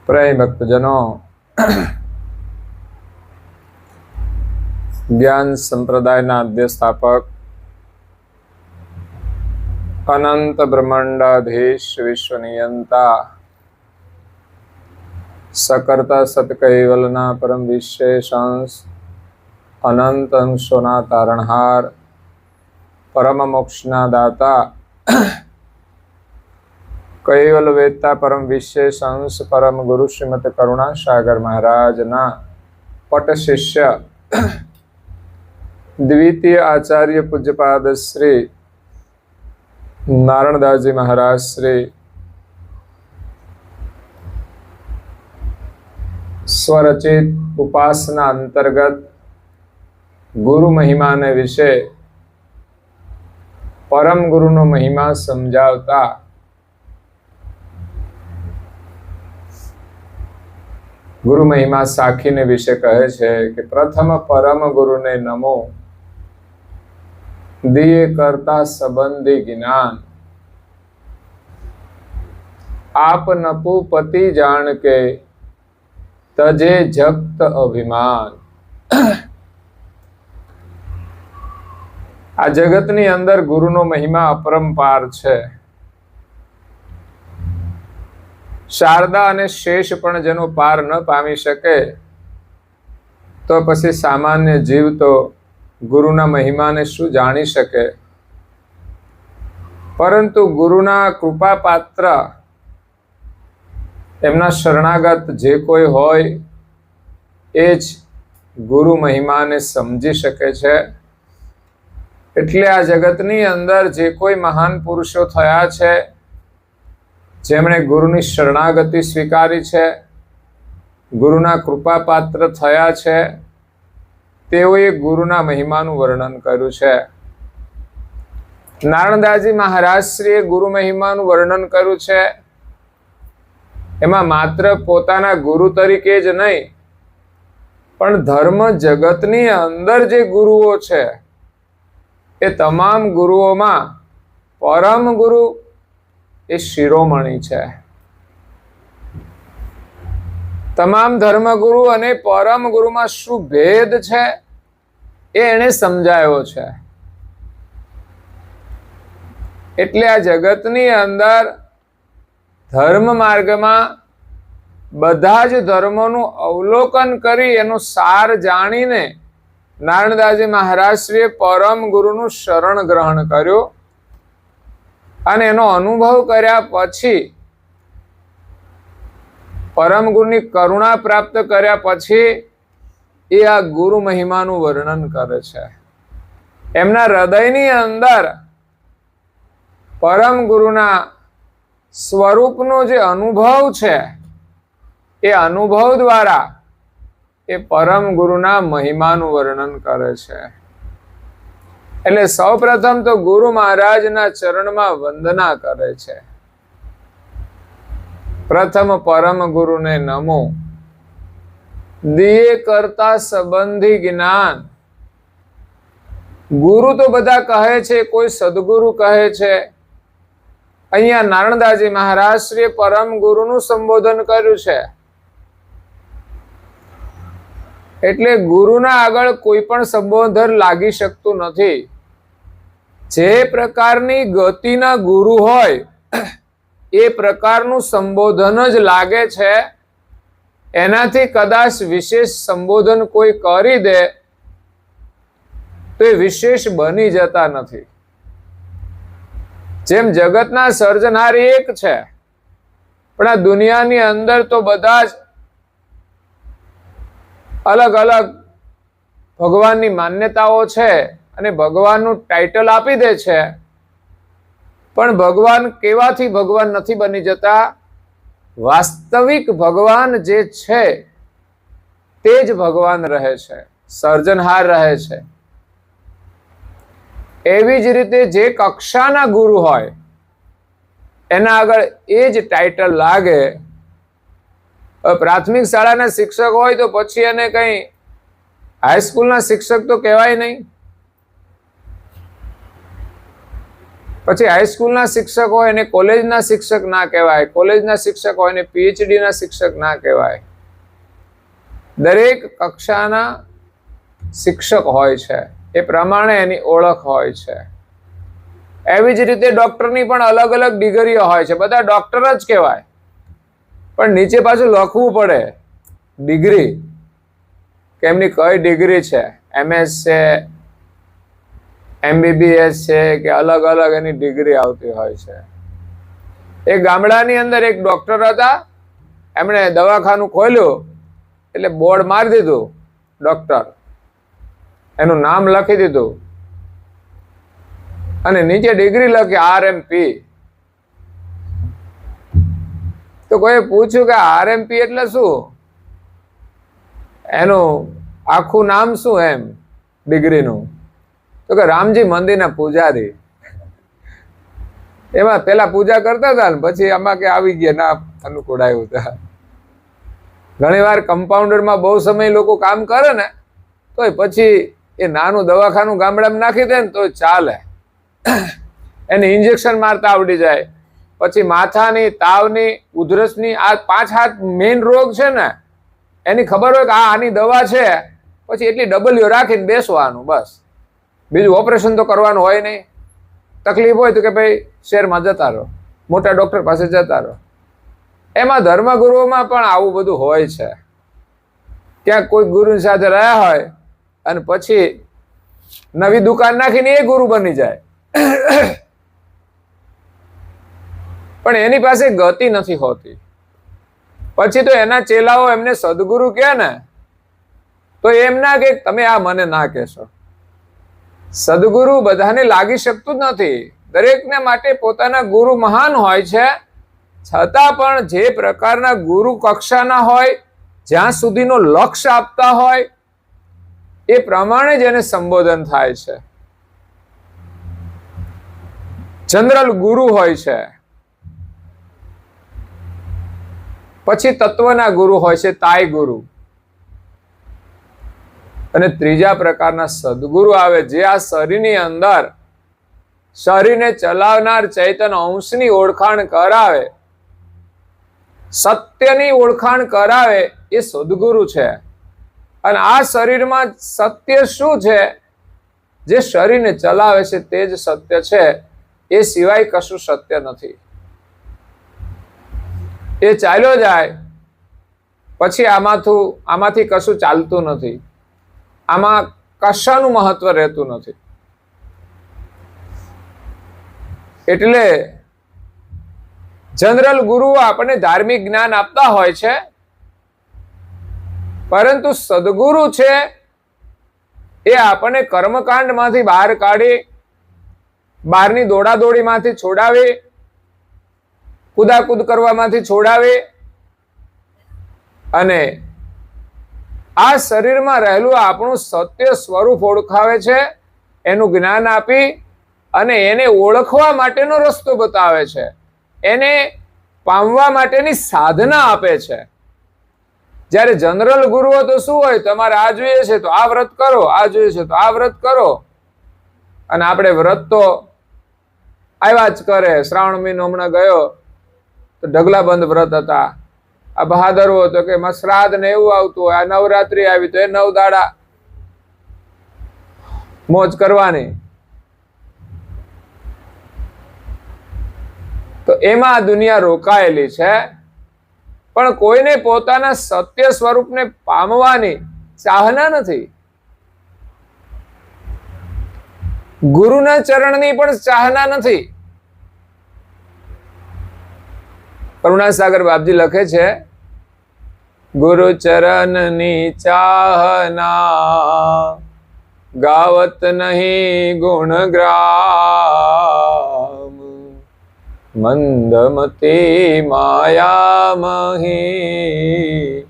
प्रिय भक्तजनों, ज्ञान संप्रदायना आद्य स्थापक अनंत ब्रह्मांडाधीश विश्वनियंता सकर्ता सतकैवलना परम विशेषांश अनंत अंशोना तारणहार परम मोक्षना दाता कैवल वेदता परम विशेष अंश परम गुरु श्रीमद करुणा सागर महाराज ना पट शिष्य द्वितीय आचार्य पूज्यपाद श्री नारायणदास जी महाराज श्री स्वरचित उपासना अंतर्गत गुरु महिमा ने विषय परम गुरु नो महिमा समझावता गुरु महिमा साखी ने विषय कहे छे कि प्रथम परम गुरु ने नमो दिए करता संबंधी ज्ञान आप नपुपति जान के तजे जगत अभिमान। आ जगतनी अंदर गुरुनो महिमा अपरंपार छे। शारदा अने शेष पण जेनो पार न पामी शके तो पछी सामान्य जीव तो गुरुना महिमा ने शुं जाणी शके। परंतु गुरुना कृपा पात्र एमना शरणागत जे कोई होय एज गुरु महिमा ने समझी शके छे। एटले आ जगतनी अंदर जे कोई महान पुरुषो थया छे जेमणे गुरुनी शरणागति स्वीकारी छे, गुरुना कृपा पात्र थया छे, तेओए गुरुना महिमानुं वर्णन कर्युं छे। नारायणदासजी महाराज श्रीए गुरु महिमानुं वर्णन कर्युं छे। एमां मात्र पोताना गुरु तरीके ज नहीं पण धर्म जगतनी अंदर जे गुरुओ छे ए तमाम गुरुओमां परम गुरु ए शिरोमणि छे। तमाम धर्मगुरु अने परम गुरु में शुं भेद छे ए एणे समजायो छे। एटले आ जगतनी अंदर धर्म मार्ग में बधा ज धर्मोनुं अवलोकन करी एनो सार जाणीने नारायणदासजी महाराज श्रीए परम गुरुनुं शरण ग्रहण कर्युं અને એનો અનુભવ કર્યા પછી પરમ ગુરુની કરુણા પ્રાપ્ત કર્યા પછી એ આ ગુરુ મહિમાનું વર્ણન કરે છે। એમના હૃદયની અંદર પરમ ગુરુના સ્વરૂપનો જે અનુભવ છે એ અનુભવ દ્વારા એ પરમ ગુરુના મહિમાનું વર્ણન કરે છે। એટલે સૌપ્રથમ તો ગુરુ મહારાજના ચરણમાં વંદના કરે છે। પ્રથમ પરમ ગુરુને નમો દિએ કરતા સંબંધી જ્ઞાન। ગુરુ તો બધા કહે છે, કોઈ સદગુરુ કહે છે। અહીંયા નારાયણદાસજી મહારાજ શ્રીએ પરમ ગુરુનું સંબોધન કર્યું છે। એટલે ગુરુના આગળ કોઈ પણ સંબોધન લાગી શકતું નથી। જે પ્રકારની ગતિના ગુરુ હોય એ પ્રકારનું સંબોધન જ લાગે છે। એનાથી કદાચ વિશેષ સંબોધન કોઈ કરી દે તો એ વિશેષ બની જતા નથી। જેમ જગતના સર્જનહાર એક છે પણ આ દુનિયાની અંદર તો બધા જ अलग अलग भगवान की मान्यताओं छे अने भगवान टाइटल आपी दे छे पण भगवान केवाथी भगवान नहीं बनी जता। वास्तविक भगवान जे छे तेज भगवान रहे छे, सर्जनहार रहे छे। एवी ज रीते जे कक्षाना गुरु होय एना आगळ ए ज टाइटल लागे। प्राथमिक शाळाना शिक्षक होय तो पछी एने कई हाईस्कूलना शिक्षक तो कहेवाय नहीं। પછી હાઈસ્કૂલના શિક્ષક હોય એને કોલેજના શિક્ષક ના કહેવાય, કોલેજના શિક્ષક હોય એને PhD ના શિક્ષક ના કહેવાય. દરેક કક્ષાના શિક્ષક હોય છે, એ પ્રમાણે એની ઓળખ હોય છે. એવી જ રીતે ડોક્ટરની પણ અલગ અલગ ડિગ્રીઓ હોય છે. બધા ડોક્ટર જ કહેવાય, પણ નીચે પાછું લખવું પડે ડિગ્રી, કે એમની કઈ ડિગ્રી છે, MS છે, MBBS છે, કે અલગ અલગ એની ડિગ્રી આવતી હોય છે. એક ગામડાની અંદર એક ડોક્ટર હતા, એમણે દવાખાનું ખોલ્યું એટલે બોર્ડ મારી દીધું ડોક્ટર, એનું નામ લખી દીધું અને નીચે ડિગ્રી લખી RMP. તો કોઈ પૂછ્યું કે RMP એટલે શું, એનું આખું નામ શું એમ ડિગ્રીનું? તો કે રામજી મંદિરના પૂજારી. એમાં પેલા પૂજા કરતા હતા ને પછી આમાં કે આવી ગયા ના અનુકૂળ આવ્યું હતા. ઘણી વાર કમ્પાઉન્ડરમાં બહુ સમય લોકો કામ કરે ને તોય પછી એ નાનું દવાખાનું ગામડામાં નાખી દે ને તો ચાલે. એને ઇન્જેક્શન મારતા આવડી જાય. પછી માથાની, તાવની, ઉધરસની, આ 5-7 મેઇન રોગ છે ને એની ખબર હોય કે આની દવા છે, પછી એટલી ડબલીઓ રાખીને બેસવાનું બસ. બીજું ઓપરેશન તો કરવાનું હોય નહીં. તકલીફ હોય તો કે ભાઈ શહેરમાં જતા રહો, મોટા ડોક્ટર પાસે જતા રહો. એમાં ધર્મગુરુઓમાં પણ આવું બધું હોય છે. ક્યાંક કોઈ ગુરુની સાથે રહ્યા હોય અને પછી નવી દુકાન નાખીને એ ગુરુ બની જાય, પણ એની પાસે ગતિ નથી હોતી. પછી તો એના ચેલાઓ એમને સદગુરુ કહે ને તો એમ ના કે તમે આ મને ના કહેશો. સદગુરુ બધાને લાગી શકતું જ નથી. દરેકને માટે પોતાના ગુરુ મહાન હોય છે, છતાં પણ જે પ્રકારના ગુરુ કક્ષાના હોય, જ્યાં સુધીનો લક્ષ્ય આપતા હોય એ પ્રમાણે જ એને સંબોધન થાય છે. જનરલ ગુરુ હોય છે, પછી તત્વના ગુરુ હોય છે, તાય ગુરુ, અને ત્રીજા પ્રકારના સદગુરુ આવે જે આ શરીરની અંદર શરીરને ચલાવનાર ચૈતન્ય અંશની ઓળખાણ કરાવે, સત્યની ઓળખાણ કરાવે, એ સદગુરુ છે. અને આ શરીરમાં સત્ય શું છે, જે શરીરને ચલાવે છે તે જ સત્ય છે, એ સિવાય કશું સત્ય નથી. એ ચાલ્યો જાય પછી આમાંથી કશું ચાલતું નથી, આમાં કશાનું મહત્વ રહેતું નથી. એટલે જનરલ ગુરુઓ આપણને ધાર્મિક જ્ઞાન આપતા હોય છે, પરંતુ સદગુરુ છે એ આપણને કર્મકાંડમાંથી બહાર કાઢી, બહારની દોડાદોડીમાંથી છોડાવી, કુદાકુદ કરવામાંથી છોડાવી અને આ શરીરમાં રહેલું આપણું સત્ય સ્વરૂપ ઓળખાવે છે, એનું જ્ઞાન આપી અને એને ઓળખવા માટેનો રસ્તો બતાવે છે, એને પામવા માટેની સાધના આપે છે. જ્યારે જનરલ ગુરુઓ તો શું હોય, તમારે આ જોઈએ છે તો આ વ્રત કરો, આ જોઈએ છે તો આ વ્રત કરો, અને આપણે વ્રત તો આવ્યા જ કરે. શ્રાવણ મહિનો હમણાં ગયો તો ઢગલાબંધ વ્રત હતા. આ બહાદરો હતો કે શ્રાદ્ધ ને એવું આવતું હોય, આ નવરાત્રી આવી તો એ 9 દાડા મોજ કરવાની. તો એમાં દુનિયા રોકાયેલી છે, પણ કોઈને પોતાના સત્ય સ્વરૂપને પામવાની ચાહના નથી. ગુરુના ચરણની પણ ચાહના નથી. કરુણાસાગર બાપજી લખે છે, ગુરુ ચરણની ચાહના ગાવત નહીં ગુણગ્રામ, મંદમતી માયા મહી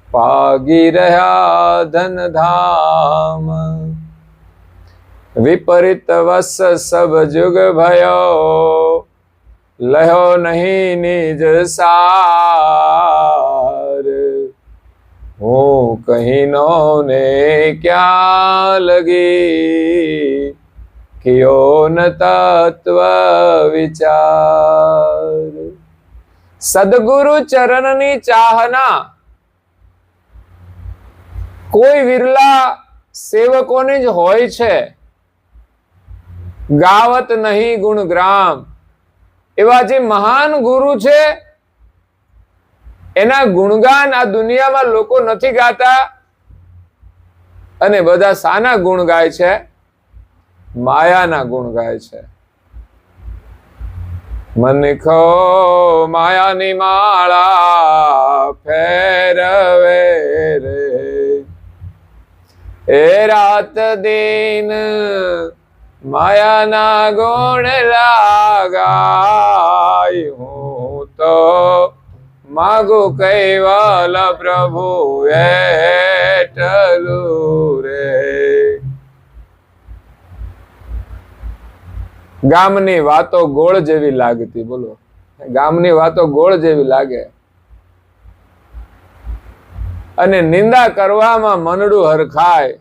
પાગી રહ્યા ધનધામ, વિપરીત વસ સબ જુગ ભયો લહો નહીં નિજ સાર, હું કહી નો ને ક્યાં લગી કિયો ન તત્વ વિચાર. સદગુરુ ચરણની ચાહના કોઈ વિરલા સેવકોને જ હોય છે. ગાવત નહીં ગુણગ્રામ, એવા જે મહાન ગુરુ છે એના ગુણગાન આ દુનિયામાં લોકો નથી ગાતા. અને બધા શાના ગુણ ગાય છે? માયાના ગુણ ગાય છે. મનખો માયાની માળા ફેરવે રે, એ રાત દિન માયાના ગુણ લાગાય. હું તો માગુ કૈવલ પ્રભુ એટલું રે. ગામની વાતો ગોળ જેવી લાગતી. બોલો, ગામની વાતો ગોળ જેવી લાગે અને નિંદા કરવામાં મનડું હરખાય.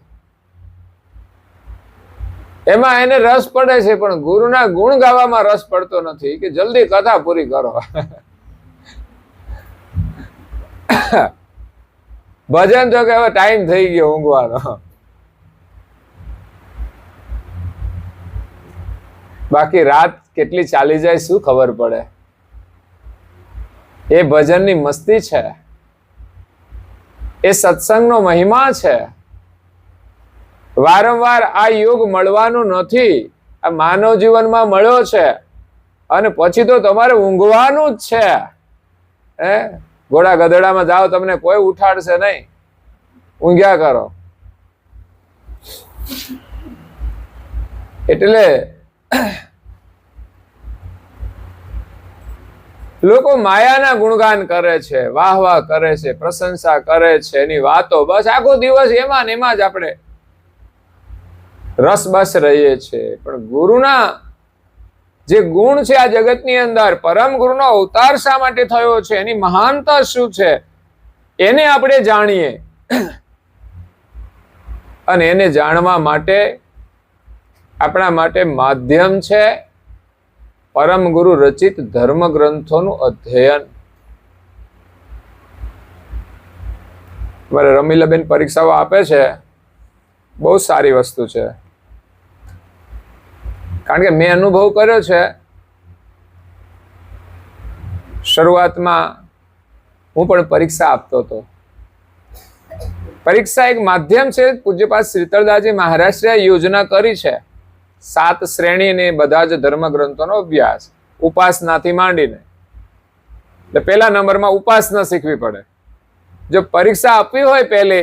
એમાં એને રસ પડે છે, પણ ગુરુના ગુણ ગાવામાં રસ પડતો નથી કે જલ્દી કથા પૂરી કરો. ભજન તો કે હવે ટાઈમ થઈ ગયો ઊંઘવાનો. બાકી રાત કેટલી ચાલી જાય શું ખબર પડે. એ ભજનની મસ્તી છે, એ સત્સંગનો મહિમા છે. વારંવાર આ યોગ મળવાનું નથી, આ માનવ જીવનમાં મળ્યો છે અને પછી તો તમારે ઊંઘવાનું જ છે. ઘોડા ગધેડામાં જાઓ, તમને કોઈ ઉઠાડશે નહીં, ઊંઘ્યા કરો. એટલે લોકો માયાના ગુણગાન કરે છે, વાહ વાહ કરે છે, પ્રશંસા કરે છે, એની વાતો બસ આખો દિવસ એમાં ને એમાં જ આપણે રસ બસ રહીએ છીએ. પણ ગુરુના જે ગુણ છે આ જગતની અંદર, પરમ ગુરુનો અવતાર શા માટે થયો છે, એની મહાનતા શું છે, એને આપણે જાણીએ. અને એને જાણવા માટે આપણા માટે માધ્યમ છે પરમ ગુરુ રચિત ધર્મ ગ્રંથોનું અધ્યયન. મારે રમીલાબેન પરીક્ષાઓ આપે છે, બહુ સારી વસ્તુ છે. કારણ કે મેં અનુભવ કર્યો છે. શરૂઆતમાં હું પણ પરીક્ષા આપતો હતો. પરીક્ષા એક માધ્યમ છે. પૂજ્યપાદ શ્રીતરદાસજી મહારાષ્ટ્રે યોજના કરી છે 7 શ્રેણી ને બધા જ ધર્મ ગ્રંથોનો અભ્યાસ, ઉપાસનાથી માંડીને. એટલે પહેલા નંબરમાં ઉપાસના શીખવી પડે. જો પરીક્ષા આપવી હોય પહેલે,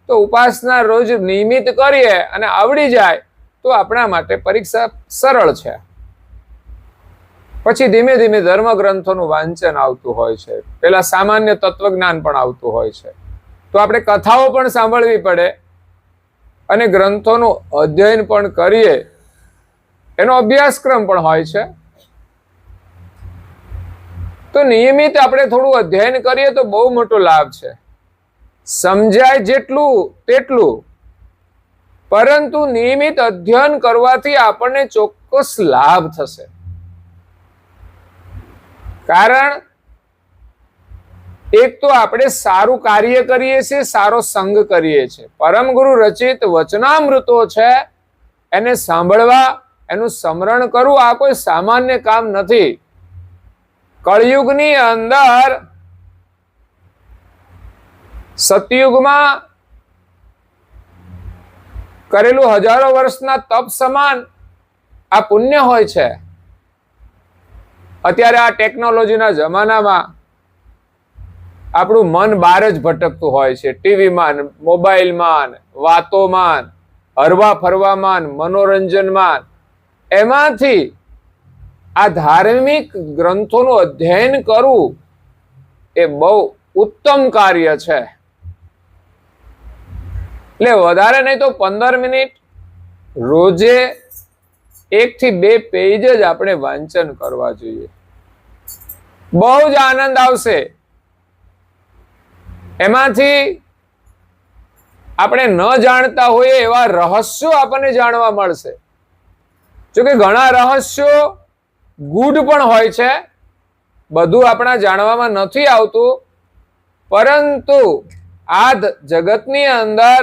તો ઉપાસના રોજ નિયમિત કરીએ અને આવડી જાય તો આપણા માટે પરીક્ષા સરળ છે. પછી ધીમે ધીમે ધર્મ ગ્રંથોનું વાંચન આવતું હોય છે. પેલા સામાન્ય તત્વજ્ઞાન પણ આવતું હોય છે. તો આપણે કથાઓ પણ સાંભળવી પડે અને ગ્રંથોનું અધ્યયન પણ કરીએ. એનો અભ્યાસક્રમ પણ હોય છે. તો નિયમિત આપણે થોડું અધ્યયન કરીએ તો બહુ મોટો લાભ છે. સમજાય જેટલું તેટલું, પરંતુ નિયમિત અધ્યયન કરવાથી આપણને ચોક્કસ લાભ થશે. કારણ એક તો આપણે સારું કાર્ય કરીએ છીએ, સારો સંગ કરીએ છીએ. પરમ ગુરુ રચિત વચનામૃતો છે, એને સાંભળવા, એનું સ્મરણ કરવું આ કોઈ સામાન્ય કામ નથી. કળયુગની અંદર સતયુગમાં કરેલું હજારો વર્ષના તપ સમાન આ પુણ્ય હોય છે. અત્યારે આ ટેકનોલોજીના જમાનામાં આપણું મન બહાર જ ભટકતું હોય છે. ટીવીમાં, મોબાઈલમાં, વાતોમાં, હરવા ફરવામાં, મનોરંજનમાં. એમાંથી આ ધાર્મિક ગ્રંથોનું અધ્યયન કરવું એ બહુ ઉત્તમ કાર્ય છે. એટલે વધારે નહીં તો 15 મિનિટ રોજે 1 થી 2 પેજ જ આપણે વાંચન કરવા જોઈએ. બહુ જ આનંદ આવશે. એમાંથી આપણે ન જાણતા હોઈએ એવા રહસ્યો આપણને જાણવા મળશે. જોકે ઘણા રહસ્યો ગૂઢ પણ હોય છે, બધું આપણા જાણવામાં નથી આવતું, પરંતુ આ જગતની અંદર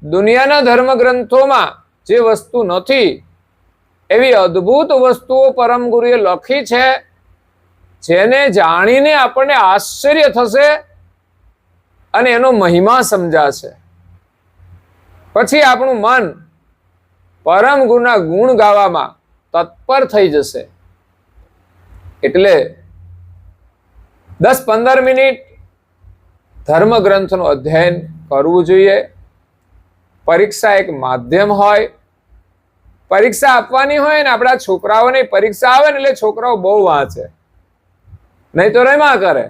દુનિયાના ધર્મગ્રંથોમાં જે વસ્તુ નથી એવી અદ્ભુત વસ્તુઓ પરમ ગુરુએ લખી છે, જેને જાણીને આપણને આશ્ચર્ય થશે અને એનો મહિમા સમજાશે. પછી આપણું મન પરમ ગુરુના ગુણ ગાવામાં તત્પર થઈ જશે. એટલે 10-15 મિનિટ ધર્મગ્રંથનું અધ્યયન કરવું જોઈએ. પરીક્ષા એક માધ્યમ હોય, પરીક્ષા આપવાની હોય ને, આપણા છોકરાઓની પરીક્ષા આવે ને એટલે છોકરાઓ બહુ વાંચે, નહીં તો રેમાં કરે.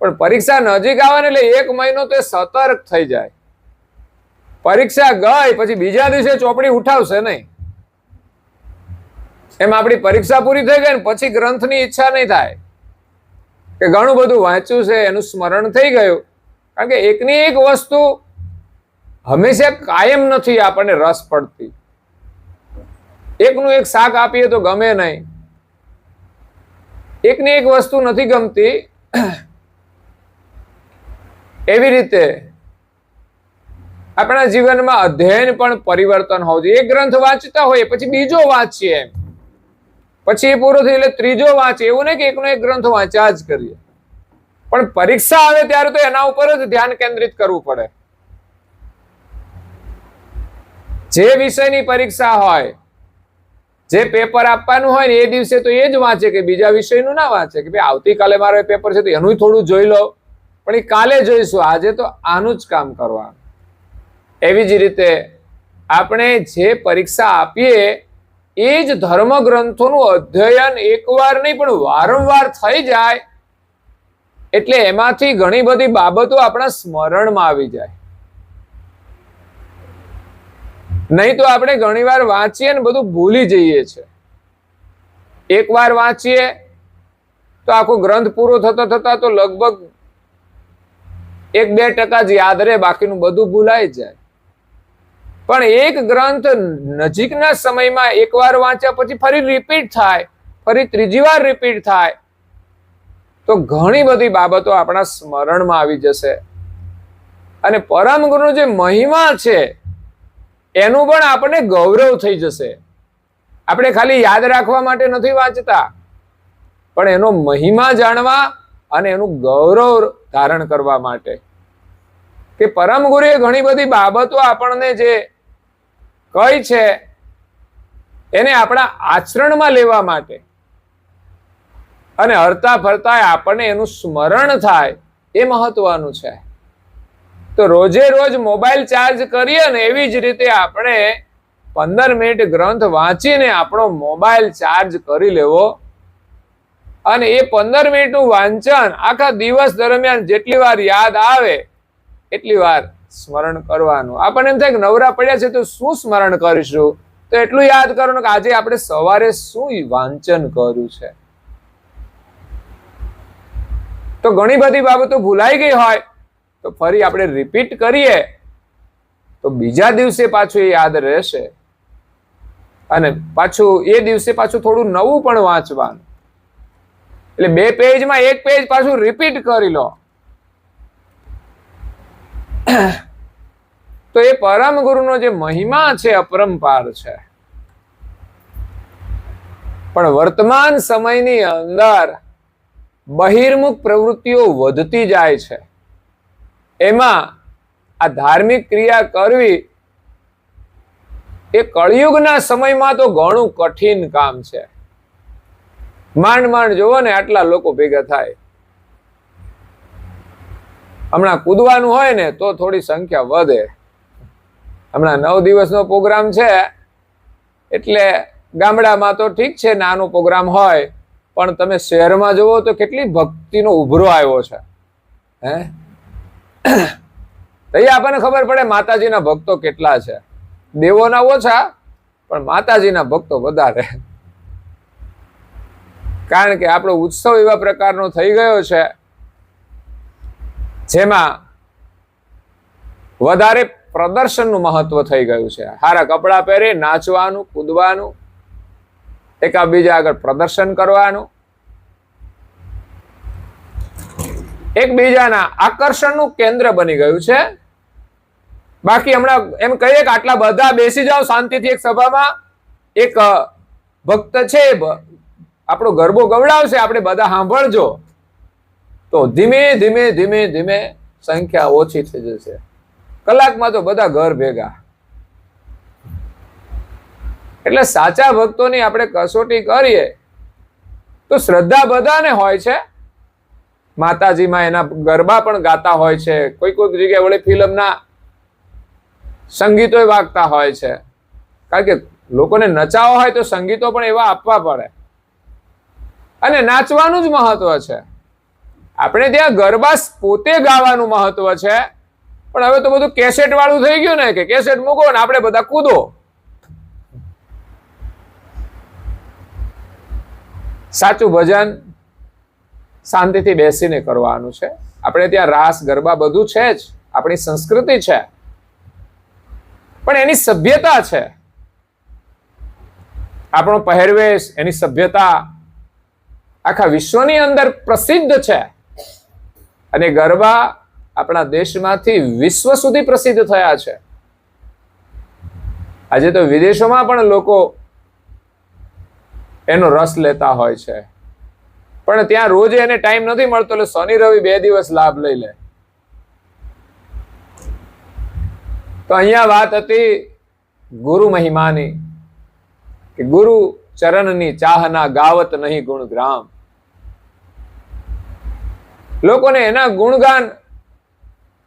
પણ પરીક્ષા નજીક આવે ને એટલે 1 મહિનો તો સતર્ક થઈ જાય. પરીક્ષા ગઈ પછી બીજા દિવસે ચોપડી ઉઠાવશે નહીં. એમ આપણી પરીક્ષા પૂરી થઈ ગઈ ને પછી ગ્રંથની ઈચ્છા નહીં થાય કે ઘણું બધું વાંચ્યું છે, એનું સ્મરણ થઈ ગયું. કારણ કે એકની એક વસ્તુ હંમેશા કાયમ નથી આપણને રસ પડતી. એકનું એક શાક આપીએ તો ગમે નહીં, એકની એક વસ્તુ નથી ગમતી. એવી રીતે આપણા જીવનમાં અધ્યયન પણ પરિવર્તન હોવું જોઈએ. એક ગ્રંથ વાંચતા હોય પછી બીજો વાંચીએ, એમ પછી એ પૂરો થઈ એટલે ત્રીજો વાંચીએ. એવું નહીં કે એકનો એક ગ્રંથ વાંચ્યા જ કરીએ. પણ પરીક્ષા આવે ત્યારે તો એના ઉપર જ ધ્યાન કેન્દ્રિત કરવું પડે. જે વિષયની પરીક્ષા હોય, જે પેપર આપવાનું હોય ને એ દિવસે તો એ જ વાંચે, કે બીજા વિષયનું ના વાંચે કે ભાઈ આવતીકાલે મારો પેપર છે તો એનું થોડું જોઈ લો, પણ એ કાલે જોઈશું, આજે તો આનું જ કામ કરવાનું. એવી જ રીતે આપણે જે પરીક્ષા આપીએ એ જ ધર્મગ્રંથોનું અધ્યયન એકવાર નહીં પણ વારંવાર થઈ જાય એટલે એમાંથી ઘણી બધી બાબતો આપણા સ્મરણમાં આવી જાય. નહીં તો આપણે ઘણીવાર વાંચીએ ને બધું ભૂલી જઈએ છીએ. એકવાર વાંચીએ તો આખો ગ્રંથ પૂરો થતા થતા તો લગભગ 1-2% જ યાદ રહે, બાકીનું બધું ભૂલાઈ જાય. પણ એક ગ્રંથ નજીકના સમયમાં એકવાર વાંચ્યા પછી ફરી રિપીટ થાય, ફરી ત્રીજી વાર રિપીટ થાય તો ઘણી બધી બાબતો આપણા સ્મરણમાં આવી જશે. અને પરમ ગુરુનો જે મહિમા છે એનું પણ આપણને ગૌરવ થઈ જશે. આપણે ખાલી યાદ રાખવા માટે નથી વાંચતા, પણ એનો મહિમા જાણવા અને એનું ગૌરવ ધારણ કરવા માટે. કે પરમ ગુરુએ ઘણી બધી બાબતો આપણને જે કઈ છે એને આપણા આચરણમાં લેવા માટે અને હરતા ફરતા આપણને એનું સ્મરણ થાય એ મહત્વનું છે. તો રોજે રોજ મોબાઈલ ચાર્જ કરીએ ને એવી જ રીતે આપણે 15 મિનિટ ગ્રંથ વાંચીને આપણો મોબાઈલ ચાર્જ કરી લેવો અને એ 15 મિનિટનું વાંચન આખા દિવસ દરમિયાન જેટલી વાર યાદ આવે એટલી વાર સ્મરણ કરવાનું. આપણને એમ થાય કે નવરા પડ્યા છે તો શું સ્મરણ કરીશું, તો એટલું યાદ કરવાનું કે આજે આપણે સવારે શું વાંચન કર્યું છે. તો ઘણી બધી બાબતો ભૂલાઈ ગઈ હોય તો ફરી આપણે રિપીટ કરીએ તો બીજા દિવસે પાછું એ યાદ રહેશે અને પાછું એ દિવસે પાછું થોડું નવું પણ વાંચવાનું. એટલે 2 પેજમાં 1 પેજ પાછું રિપીટ કરી લો. તો એ પરમ ગુરુનો જે મહિમા છે અપરંપાર છે. પણ વર્તમાન સમયની અંદર બહિર્મુખ પ્રવૃત્તિઓ વધતી જાય છે. એમાં આ ધાર્મિક ક્રિયા કરવી એ કળિયુગના સમયમાં તો ઘણું કઠિન કામ છે. માંડ માંડ જોવો ને આટલા લોકો ભેગા થાય. હમણાં કૂદવાનું હોય ને તો થોડી સંખ્યા વધે. હમણાં 9 દિવસનો પ્રોગ્રામ છે એટલે ગામડામાં તો ઠીક છે, નાનો પ્રોગ્રામ હોય, પણ તમે શહેરમાં જુઓ તો કેટલી ભક્તિનો ઉભરો આવ્યો છે. તો એ આપણને ખબર પડે માતાજીના ભક્તો કેટલા છે. દેવોના ઓછા પણ માતાજીના ભક્તો વધારે. કારણ કે આપણો ઉત્સવ એવા પ્રકારનો થઈ ગયો છે જેમાં વધારે પ્રદર્શનનું મહત્વ થઈ ગયું છે. સારા કપડાં પહેરી નાચવાનું, કૂદવાનું, એકાબીજા આગળ પ્રદર્શન કરવાનું, એકબીજાના આકર્ષણનું કેન્દ્ર બની ગયું છે. બાકી હમણાં એમ કહીએ કે આટલા બધા બેસી જાઓ શાંતિથી એક સભામાં, એક ભક્ત છે આપણો ગરબો ગવડાવશે, આપણે બધા સાંભળજો, તો ધીમે ધીમે ધીમે ધીમે સંખ્યા ઓછી થઈ જશે. કલાકમાં તો બધા ઘર ભેગા. એટલે સાચા ભક્તોની આપણે કસોટી કરીએ તો શ્રદ્ધા બધાને હોય છે. માતાજીમાં એના ગરબા પણ ગાતા હોય છે, કોઈ કોઈક જગ્યાએ વળી ફિલ્મના સંગીતો વાગતા હોય છે. કારણ કે લોકોને નચાવવા હોય તો સંગીતો પણ એવા આપવા પડે, અને નાચવાનું જ મહત્વ છે. આપણે ત્યાં ગરબા પોતે ગાવાનું મહત્વ છે, પણ હવે તો બધું કેસેટ વાળું થઈ ગયું ને, કે કેસેટ મૂકો ને આપણે બધા કૂદો. સાચું ભજન શાંતિથી બેસીને કરવાનું છે. આપણે ત્યાં રાસ ગરબા બધું છે જ, આપણી સંસ્કૃતિ છે, પણ એની સભ્યતા છે. આપણો પહેરવેશ, એની સભ્યતા આખા વિશ્વની અંદર પ્રસિદ્ધ છે. અને ગરબા આપણા દેશમાંથી વિશ્વ સુધી પ્રસિદ્ધ થયા છે. આજે તો વિદેશોમાં પણ લોકો એનો રસ લેતા હોય છે, પણ ત્યાં રોજ એને ટાઈમ નથી મળતો, એટલે શનિ રવિ 2 દિવસ લાભ લઈ લે. તો અહીંયા વાત હતી ગુરુ મહિમાની, કે ગુરુ ચરણની ચાહના ગાવત નહીં ગુણગ્રામ. લોકોને એના ગુણગાન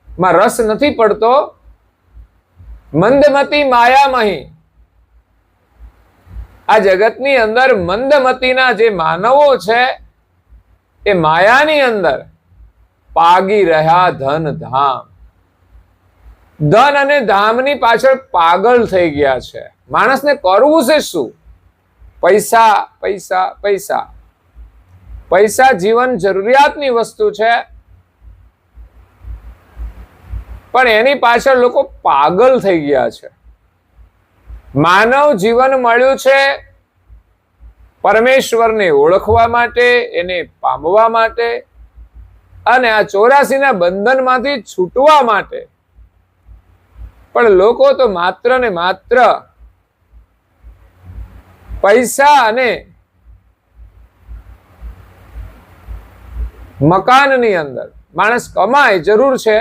માં રસ નથી પડતો. મંદમતી માયામહી, આ જગતની અંદર મંદમતીના જે માનવો છે એ માયાની અંદર પાગી રહ્યા ધન ધામ. ધન અને ધામની પાછળ પાગલ થઈ ગયા છે. માણસને કરવું છે શું? પૈસા, પૈસા, પૈસા. પૈસા જીવન જરૂરિયાતની વસ્તુ છે, પણ એની પાછળ લોકો પાગલ થઈ ગયા છે. માનવ જીવન મળ્યું છે પરમેશ્વરને ઓળખવા માટે, એને પામવા માટે, અને આ 84ના બંધનમાંથી છૂટવા માટે. પણ લોકો તો માત્ર ને માત્ર પૈસા અને મકાનની અંદર માણસ કમાય જરૂર છે,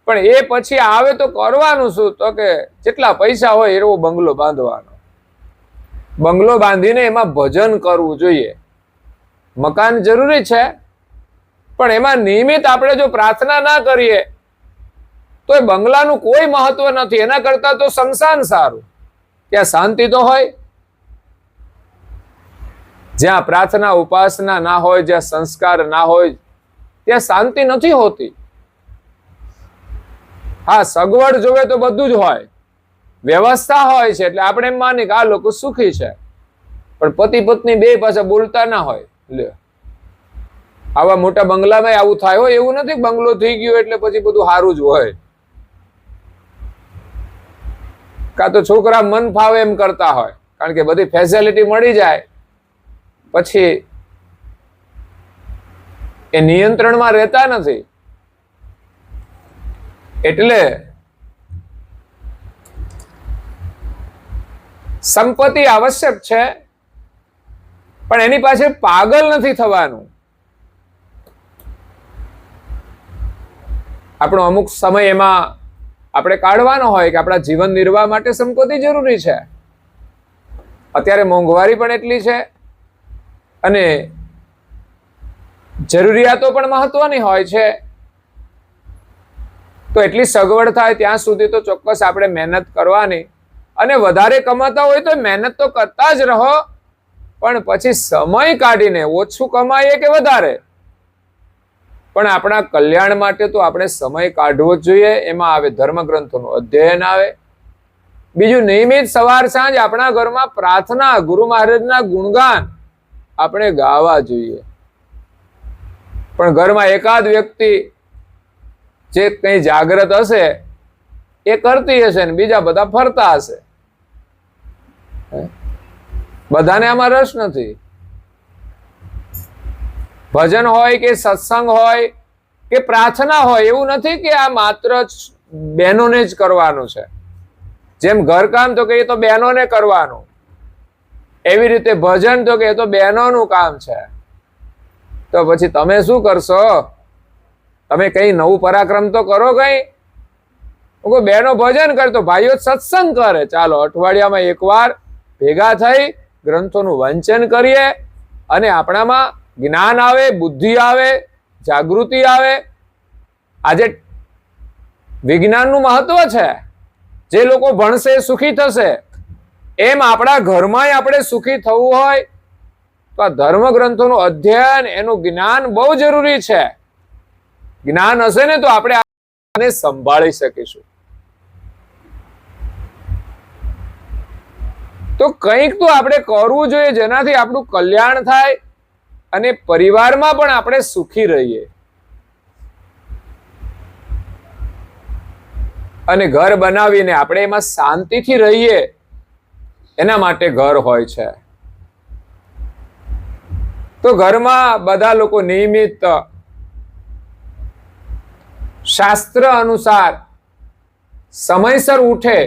પણ એ પછી આવે તો કરવાનું શું? તો કે જેટલા પૈસા હોય એવો બંગલો બાંધવાનો. બંગલો બાંધીને એમાં ભજન કરવું જોઈએ. મકાન જરૂરી છે, પણ એમાં નિયમિત આપણે જો પ્રાર્થના ના કરીએ તો એ બંગલાનું કોઈ મહત્વ નથી. એના કરતા તો સ્મશાન સારું. ત્યાં શાંતિ તો હોય. જ્યાં પ્રાર્થના ઉપાસના ના હોય, જ્યાં સંસ્કાર ના હોય, ત્યાં શાંતિ નથી હોતી. હા, સગવડ જોવે તો બધું જ હોય, વ્યવસ્થા હોય છે, એટલે આપણે એમ માની કે આ લોકો સુખી છે. પણ પતિ પત્ની બે પાછા બોલતા ના હોય. લે, આવા મોટા બંગલામાં આવું થાય હોય એવું નથી. બંગલો થઈ ગયો એટલે પછી બધું સારું જ હોય. કાં તો છોકરા મન ફાવે એમ કરતા હોય, કારણ કે બધી ફેસિલિટી મળી જાય પછી એ નિયંત્રણમાં રહેતા નથી. એટલે સંપત્તિ આવશ્યક છે, પણ એની પાછળ પાગલ નથી થવાનું. આપણો અમુક સમય એમાં આપણે કાઢવાનો હોય કે આપણા જીવન નિર્વાહ માટે સંપત્તિ જરૂરી છે. અત્યારે મોંઘવારી પણ એટલી છે, અને જરૂરિયાતો પણ મહત્વની હોય છે. તો એટલી સગવડ થાય ત્યાં સુધી તો ચોક્કસ આપણે મહેનત કરવાની. અને વધારે કમાતા હોય તો મહેનત તો કરતા જ રહો, પણ પછી સમય કાઢીને ઓછું કમાઈએ કે વધારે, પણ આપણા કલ્યાણ માટે તો આપણે સમય કાઢવો જ જોઈએ. એમાં આવે ધર્મગ્રંથોનું અધ્યયન આવે. બીજું, નિયમિત સવાર સાંજ આપણા ઘરમાં પ્રાર્થના, ગુરુ મહારાજના ગુણગાન આપણે ગાવા જોઈએ. પણ ઘરમાં એકાદ વ્યક્તિ જે કંઈ જાગ્રત હશે એ કરતી હશે ને બીજા બધા ફરતા હશે. બધાને આમાં રસ નથી. ભજન હોય કે સત્સંગ હોય કે પ્રાર્થના હોય, એવું નથી કે આ માત્ર બહેનોને જ કરવાનું છે. જેમ ઘરકામ તો કે એ તો બહેનોને કરવાનું, એવી રીતે ભજન તો કે એ તો બહેનોનું કામ છે. તો પછી તમે શું કરશો? તમે કઈ નવું પરાક્રમ તો કરો. કઈ બહેનો ભજન કરે તો ભાઈઓ સત્સંગ કરે. ચાલો અઠવાડિયામાં એકવાર ભેગા થઈ ગ્રંથોનું વાંચન કરીએ અને આપણામાં જ્ઞાન આવે, બુદ્ધિ આવે, જાગૃતિ આવે. આજે વિજ્ઞાનનું મહત્વ છે. જે લોકો ભણશે સુખી થશે, એમ આપણા ઘરમાં આપણે સુખી થવું હોય તો આ ધર્મ ગ્રંથોનું અધ્યયન, એનું જ્ઞાન બહુ જરૂરી છે. જ્ઞાન હશે ને તો આપણે આને સંભાળી શકીશું. તો કંઈક તો આપણે કરવું જોઈએ જેનાથી આપણું કલ્યાણ થાય અને પરિવારમાં પણ આપણે સુખી રહીએ. અને ઘર બનાવીને આપણે એમાં શાંતિથી રહીએ, એના માટે ઘર હોય છે. તો ઘરમાં બધા લોકો નિયમિત શાસ્ત્ર અનુસાર સમયસર ઉઠે,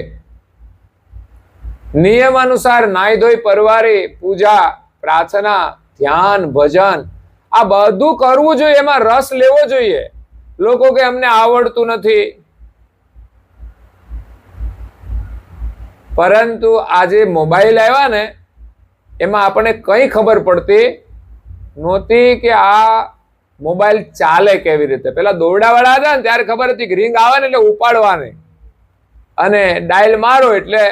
નિયમ અનુસાર નાઈ ધોઈ પરવારી પૂજા, પ્રાર્થના, ધ્યાન, ભજન આ બધું કરવું જોઈએ. એમાં રસ લેવો જોઈએ. લોકો કે અમને આવડતું નથી, પરંતુ આજે મોબાઈલ આવ્યા ને એમાં આપણને કઈ ખબર પડતી નહોતી કે આ મોબાઈલ ચાલે કેવી રીતે. પેલા દોરડાવાળા હતા ને ત્યારે ખબર હતી કે રિંગ આવે ને એટલે ઉપાડવાની અને ડાયલ મારો એટલે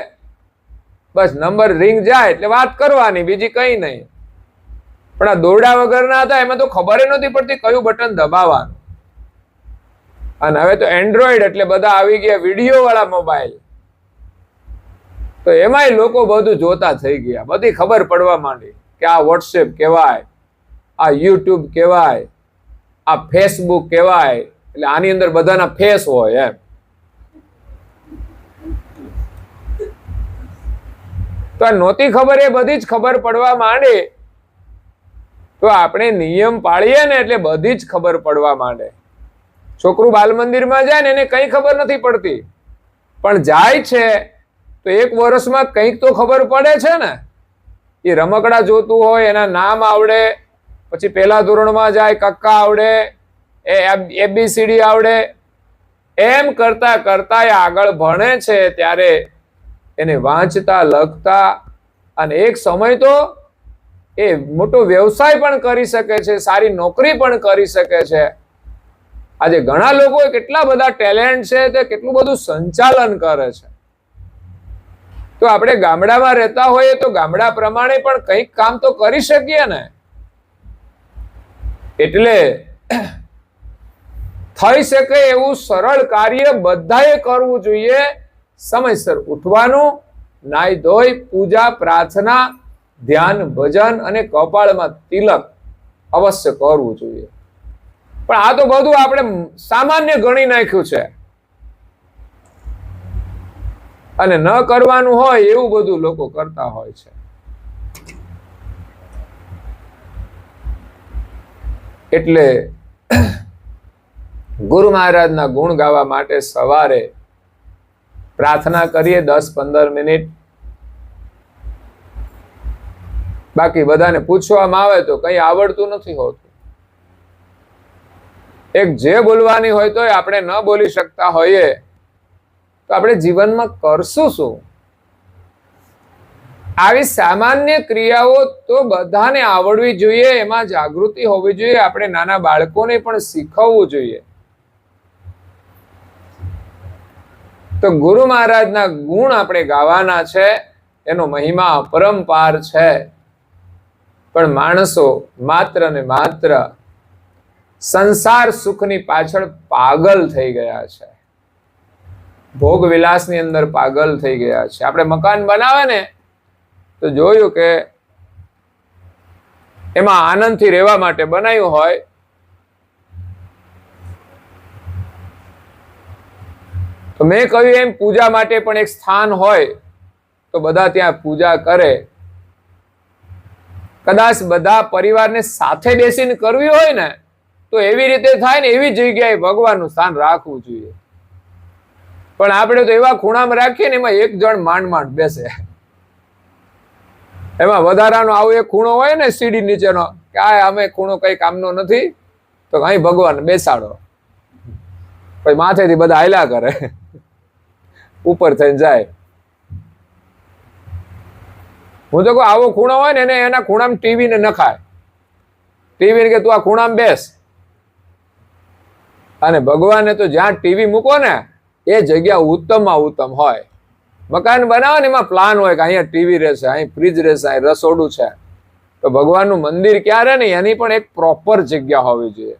બસ નંબર રિંગ જાય એટલે વાત કરવાની, બીજી કઈ નહીં. પણ આ દોરડા વગરના હતા એમાં તો ખબર નહોતી પડતી કયું બટન દબાવવાનું. અને હવે તો એન્ડ્રોઈડ એટલે બધા આવી ગયા વિડીયો વાળા મોબાઈલ. તો એમાંય લોકો બધું જોતા થઈ ગયા, બધી ખબર પડવા માંડી કે આ વોટ્સએપ કહેવાય, આ યુટ્યુબ કહેવાય, આ ફેસબુક કહેવાય. એટલે આની અંદર બધાના ફેસ હોય એમ. તો આ નહોતી ખબર, એ બધી જ ખબર પડવા માંડે. તો આપણે નિયમ પાળીએ ને એટલે બધી જ ખબર પડવા માંડે. છોકરું બાલ મંદિરમાં જાય ને એને કઈ ખબર નથી પડતી, પણ જાય છે તો એક વર્ષમાં કંઈક તો ખબર પડે છે ને. એ રમકડા જોતું હોય, એના નામ આવડે, પછી પહેલા ધોરણમાં જાય, કક્કા આવડે, ABCD આવડે. એમ કરતા કરતા એ આગળ ભણે છે ત્યારે એને વાંચતા લખતા અને એક સમય તો એ મોટો વ્યવસાય પણ કરી શકે છે, સારી નોકરી પણ કરી શકે છે. આજે ઘણા લોકો કેટલા બધા ટેલેન્ટ છે, તે કેટલું બધું સંચાલન કરે છે. તો આપણે ગામડામાં રહેતા હોઈએ તો ગામડા પ્રમાણે પણ કંઈક કામ તો કરી શકીએ ને. એટલે થઈ શકે એવું સરળ કાર્ય બધાએ કરવું જોઈએ. સમયસર ઉઠવાનું, નાઈ ધોઈ પૂજા, પ્રાર્થના, ધ્યાન, ભજન અને કપાળમાં તિલક અવશ્ય કરવું જોઈએ. પણ આ તો બધું આપણે સામાન્ય ગણી નાખ્યું છે અને ન કરવાનું હોય એવું બધું લોકો કરતા હોય છે. એટલે ગુરુ મહારાજના ગુણ ગાવા માટે સવારે પ્રાર્થના કરીએ 10-15 મિનિટ. બાકી બધાને પૂછવામાં આવે તો કઈ આવડતું નથી હોતું. એક જે બોલવાની હોય તો આપણે ન બોલી શકતા હોઈએ તો આપણે જીવનમાં કરશું શું? આવી સામાન્ય ક્રિયાઓ તો બધાને આવડવી જોઈએ, એમાં જાગૃતિ હોવી જોઈએ. આપણે નાના બાળકોને પણ શીખવવું જોઈએ. તો ગુરુ મહારાજના ગુણ આપણે ગાવાના છે. એનો મહિમા અપરંપાર છે. પણ માણસો માત્ર ને માત્ર સંસાર સુખની પાછળ પાગલ થઈ ગયા છે, ભોગ વિલાસની અંદર પાગલ થઈ ગયા છે. આપણે મકાન બનાવે ને તો જોયું કે એમાં આનંદથી રહેવા માટે બનાવ્યું હોય, તો મેં કહ્યું એમ પૂજા માટે પણ એક સ્થાન હોય તો બધા ત્યાં પૂજા કરે. કદાચ બધા પરિવારને સાથે બેસીને કરવી હોય ને તો એવી રીતે થાય ને એવી જગ્યાએ ભગવાનનું સ્થાન રાખવું જોઈએ. પણ આપણે તો એવા ખૂણામાં રાખીએ ને એમાં એક જણ માંડ માંડ બેસે. એમાં વધારાનો આવો એક ખૂણો હોય ને સીડી નીચેનો કે આ અમે ખૂણો કઈ કામનો નથી તો અહીં ભગવાન બેસાડો. પછી માથેથી બધા હાલ્યા કરે, ઉપર થઈને જાય. હું તો કહું આવો ખૂણો હોય ને એને એના ખૂણામાં ટીવી ને નખાય. ટીવી કે તું આ ખૂણામાં બેસ. અને ભગવાને તો જ્યાં ટીવી મૂકો ને એ જગ્યા ઉત્તમમાં ઉત્તમ હોય. મકાન બનાવો ને એમાં પ્લાન હોય કે અહીંયા ટીવી રહેશે, અહીં ફ્રીજ રહેશે, અહીં રસોડું છે. તો ભગવાનનું મંદિર ક્યાં રહે ને એની પણ એક પ્રોપર જગ્યા હોવી જોઈએ.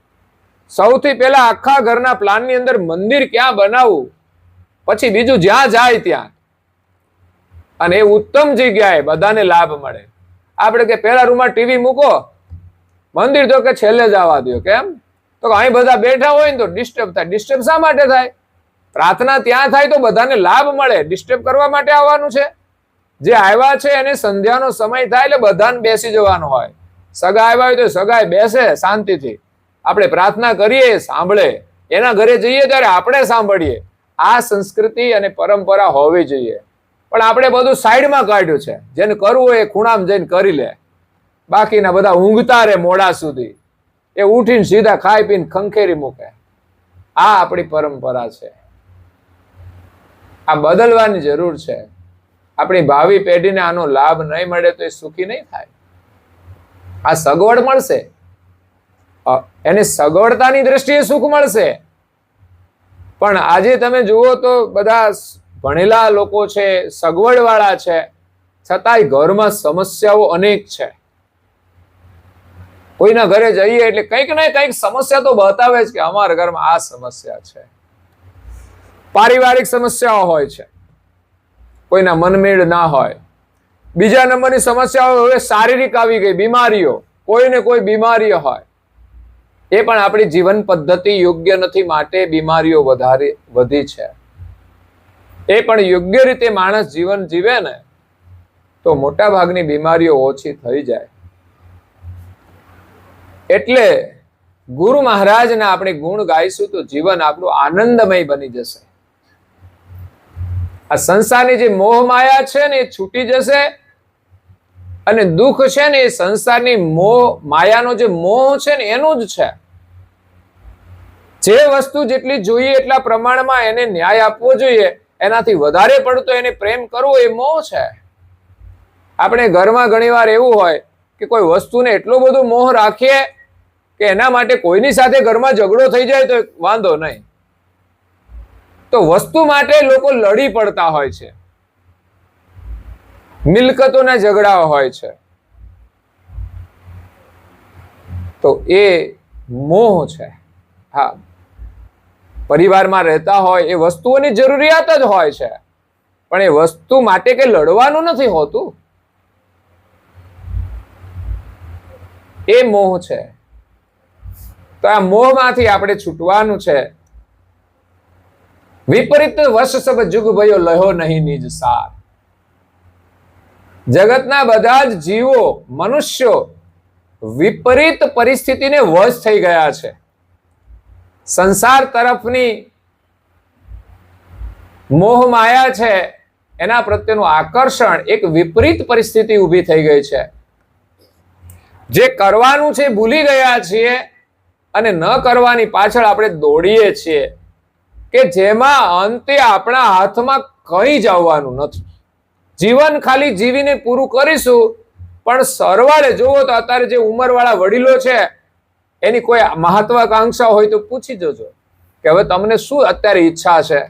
સૌથી પહેલા આખા ઘરના પ્લાનની અંદર મંદિર ક્યાં બનાવવું, પછી બીજું જ્યાં જાય ત્યાં. અને એ ઉત્તમ જગ્યાએ બધાને લાભ મળે. આપણે કે પહેલા રૂમમાં ટીવી મૂકો, મંદિર તો કે છેલ્લે જ આવવા દો. કેમ? તો અહીં બધા બેઠા હોય ને તો ડિસ્ટર્બ થાય. ડિસ્ટર્બ શા માટે થાય? પ્રાર્થના ત્યાં થાય તો બધાને લાભ મળે. ડિસ્ટર્બ કરવા માટે આવવાનું છે? જે આવ્યા છે એને સંધ્યાનો સમય થાય એટલે બધાને બેસી જવાનું હોય. સગા આવ્યા હોય તો સગાએ બેસે શાંતિથી. આપણે પ્રાર્થના કરીએ, સાંભળે. એના ઘરે જઈએ ત્યારે આપણે સાંભળીએ. આ સંસ્કૃતિ અને પરંપરા હોવી જોઈએ. પણ આપણે બધું સાઈડમાં કાઢ્યું છે. જેને કરવું હોય એ ખૂણામાં જઈને કરી લે. બાકીના બધા ઊંઘતા રહે મોડા સુધી. એ ઉઠીને સીધા ખાઈ પીને ખંખેરી મૂકે. આ આપણી પરંપરા છે. આ બદલવાની જરૂર છે. આપણી ભાવિ પેઢીને આનો લાભ નહીં મળે તો એ સુખી નહીં થાય. આ સગવડ મળશે, એને સગવડતાની દ્રષ્ટિએ સુખ મળશે. પણ આજે તમે જુઓ તો બધા ભણેલા લોકો છે, સગવડ વાળા છે, છતાંય ઘરમાં સમસ્યાઓ અનેક છે. કોઈના ઘરે જઈએ એટલે કંઈક ને કંઈક સમસ્યા તો બતાવે જ કે અમારા ઘરમાં આ સમસ્યા છે. પારિવારિક સમસ્યાઓ હોય છે, કોઈના મનમેળ ના હોય. બીજા નંબરની સમસ્યાઓ હવે શારીરિક આવી ગઈ, બીમારીઓ. કોઈને કોઈ બીમારીઓ હોય. એ પણ આપણી જીવન પદ્ધતિ યોગ્ય નથી માટે બીમારીઓ વધી છે. એ પણ યોગ્ય રીતે માણસ જીવન જીવે ને તો મોટા ભાગની બીમારીઓ ઓછી થઈ જાય. એટલે ગુરુ મહારાજના આપણે ગુણ ગાઈશું તો જીવન આપણું આનંદમય બની જશે. આ સંસારની જે મોહ માયા છે ને એ છૂટી જશે. અને દુઃખ છે ને એ સંસારની મોહ માયાનો જે મોહ છે ને એનું જ છે. જે વસ્તુ જેટલી જોઈએ એટલા પ્રમાણમાં એને ન્યાય આપવો જોઈએ. એનાથી વધારે પડતો એને પ્રેમ કરવો એ મોહ છે. આપણે ઘરમાં ઘણીવાર એવું હોય કે કોઈ વસ્તુને એટલો બધો મોહ રાખીએ કે એના માટે કોઈની સાથે ઘરમાં ઝઘડો થઈ જાય તો વાંધો નહીં. તો વસ્તુ માટે લોકો લડી પડતા હોય છે, મિલકતોના ઝઘડા હોય છે. તો એ મોહ છે. હા, પરિવારમાં રહેતા હોય એ વસ્તુઓની જરૂરિયાત જ હોય છે, પણ એ વસ્તુ માટે કે લડવાનું નથી હોતું. એ મોહ છે. તો આ મોહમાંથી આપણે છૂટવાનું છે. વિપરીત વશ સબ જુગ ભયો લહો નહીં નિજ સાર. જગતના બધા જ જીવો, મનુષ્યો વિપરીત પરિસ્થિતિને વશ થઈ ગયા છે. સંસાર તરફની મોહ માયા છે, એના પ્રત્યેનું આકર્ષણ એક વિપરીત પરિસ્થિતિ ઊભી થઈ ગઈ છે. જે કરવાનું છે ભૂલી ગયા છીએ અને ન કરવાની પાછળ આપણે દોડીએ છીએ કે જેમાં અંતે આપણા હાથમાં કંઈ જ આવવાનું નથી. જીવન ખાલી જીવીને પૂરું કરીશું. પણ સરવાળે જોવો તો અત્યારે જે ઉંમરવાળા વડીલો છે એની કોઈ મહત્વાકાંક્ષા હોય તો પૂછી જજો કે હવે તમને શું અત્યારે ઈચ્છા છે.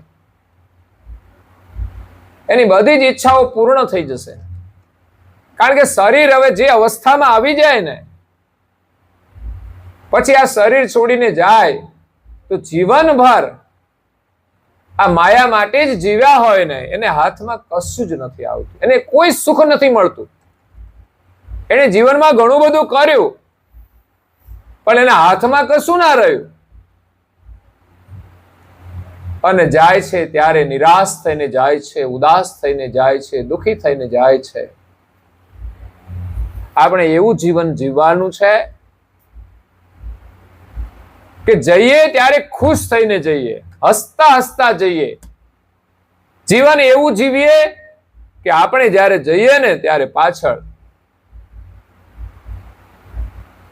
એની બધી જ ઈચ્છાઓ પૂર્ણ થઈ જશે. કારણ કે શરીર હવે જે અવસ્થામાં આવી જાય ને પછી આ શરીર છોડીને જાય તો જીવનભર આ માયા માટે જ જીવ્યા હોય ને એને હાથમાં કશું જ નથી આવતું, એને કોઈ સુખ નથી મળતું. એને જીવનમાં ઘણું બધું કર્યું પણ એના હાથમાં કશું ના રહ્યું. અને જાય છે ત્યારે નિરાશ થઈને જાય છે, ઉદાસ થઈને જાય છે, દુઃખી થઈને જાય છે. આપણે એવું જીવન જીવવાનું છે કે જઈએ ત્યારે ખુશ થઈને જઈએ, હસતા હસતા જઈએ. જીવન એવું જીવીએ કે આપણે જ્યારે જઈએ ને ત્યારે પાછળ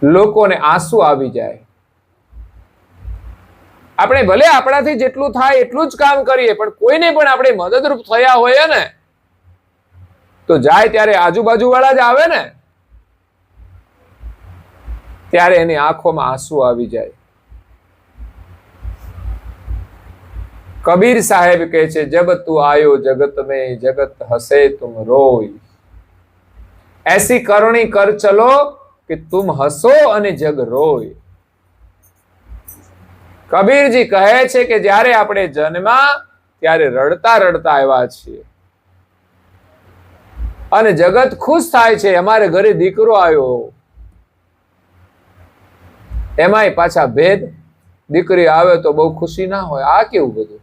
લોકોને આંસુ આવી જાય. આપણે ભલે આપણાથી જેટલું થાય એટલું જ કામ કરીએ, પણ કોઈને પણ આપણે મદદરૂપ થયા હોઈએ ને તો જાય ત્યારે આજુબાજુ વાળા જ આવે ને ત્યારે એની આંખોમાં આંસુ આવી જાય. કબીર સાહેબ કહે છે, જબ તું આયો જગત में जगत हंसे तुम रोय, ऐसी करणी कर चलो कि तुम हंસો અને જગ રોય. કબીરજી કહે છે કે જ્યારે આપણે જન્મા ત્યારે રડતા રડતા આવ્યા છીએ અને જગત ખુશ થાય છે. અમારે ઘરે દીકરો આવ્યો, એમાંય પાછા ભેદ, દીકરી આવે તો બહુ ખુશી ના હોય. આ કેવું બધું?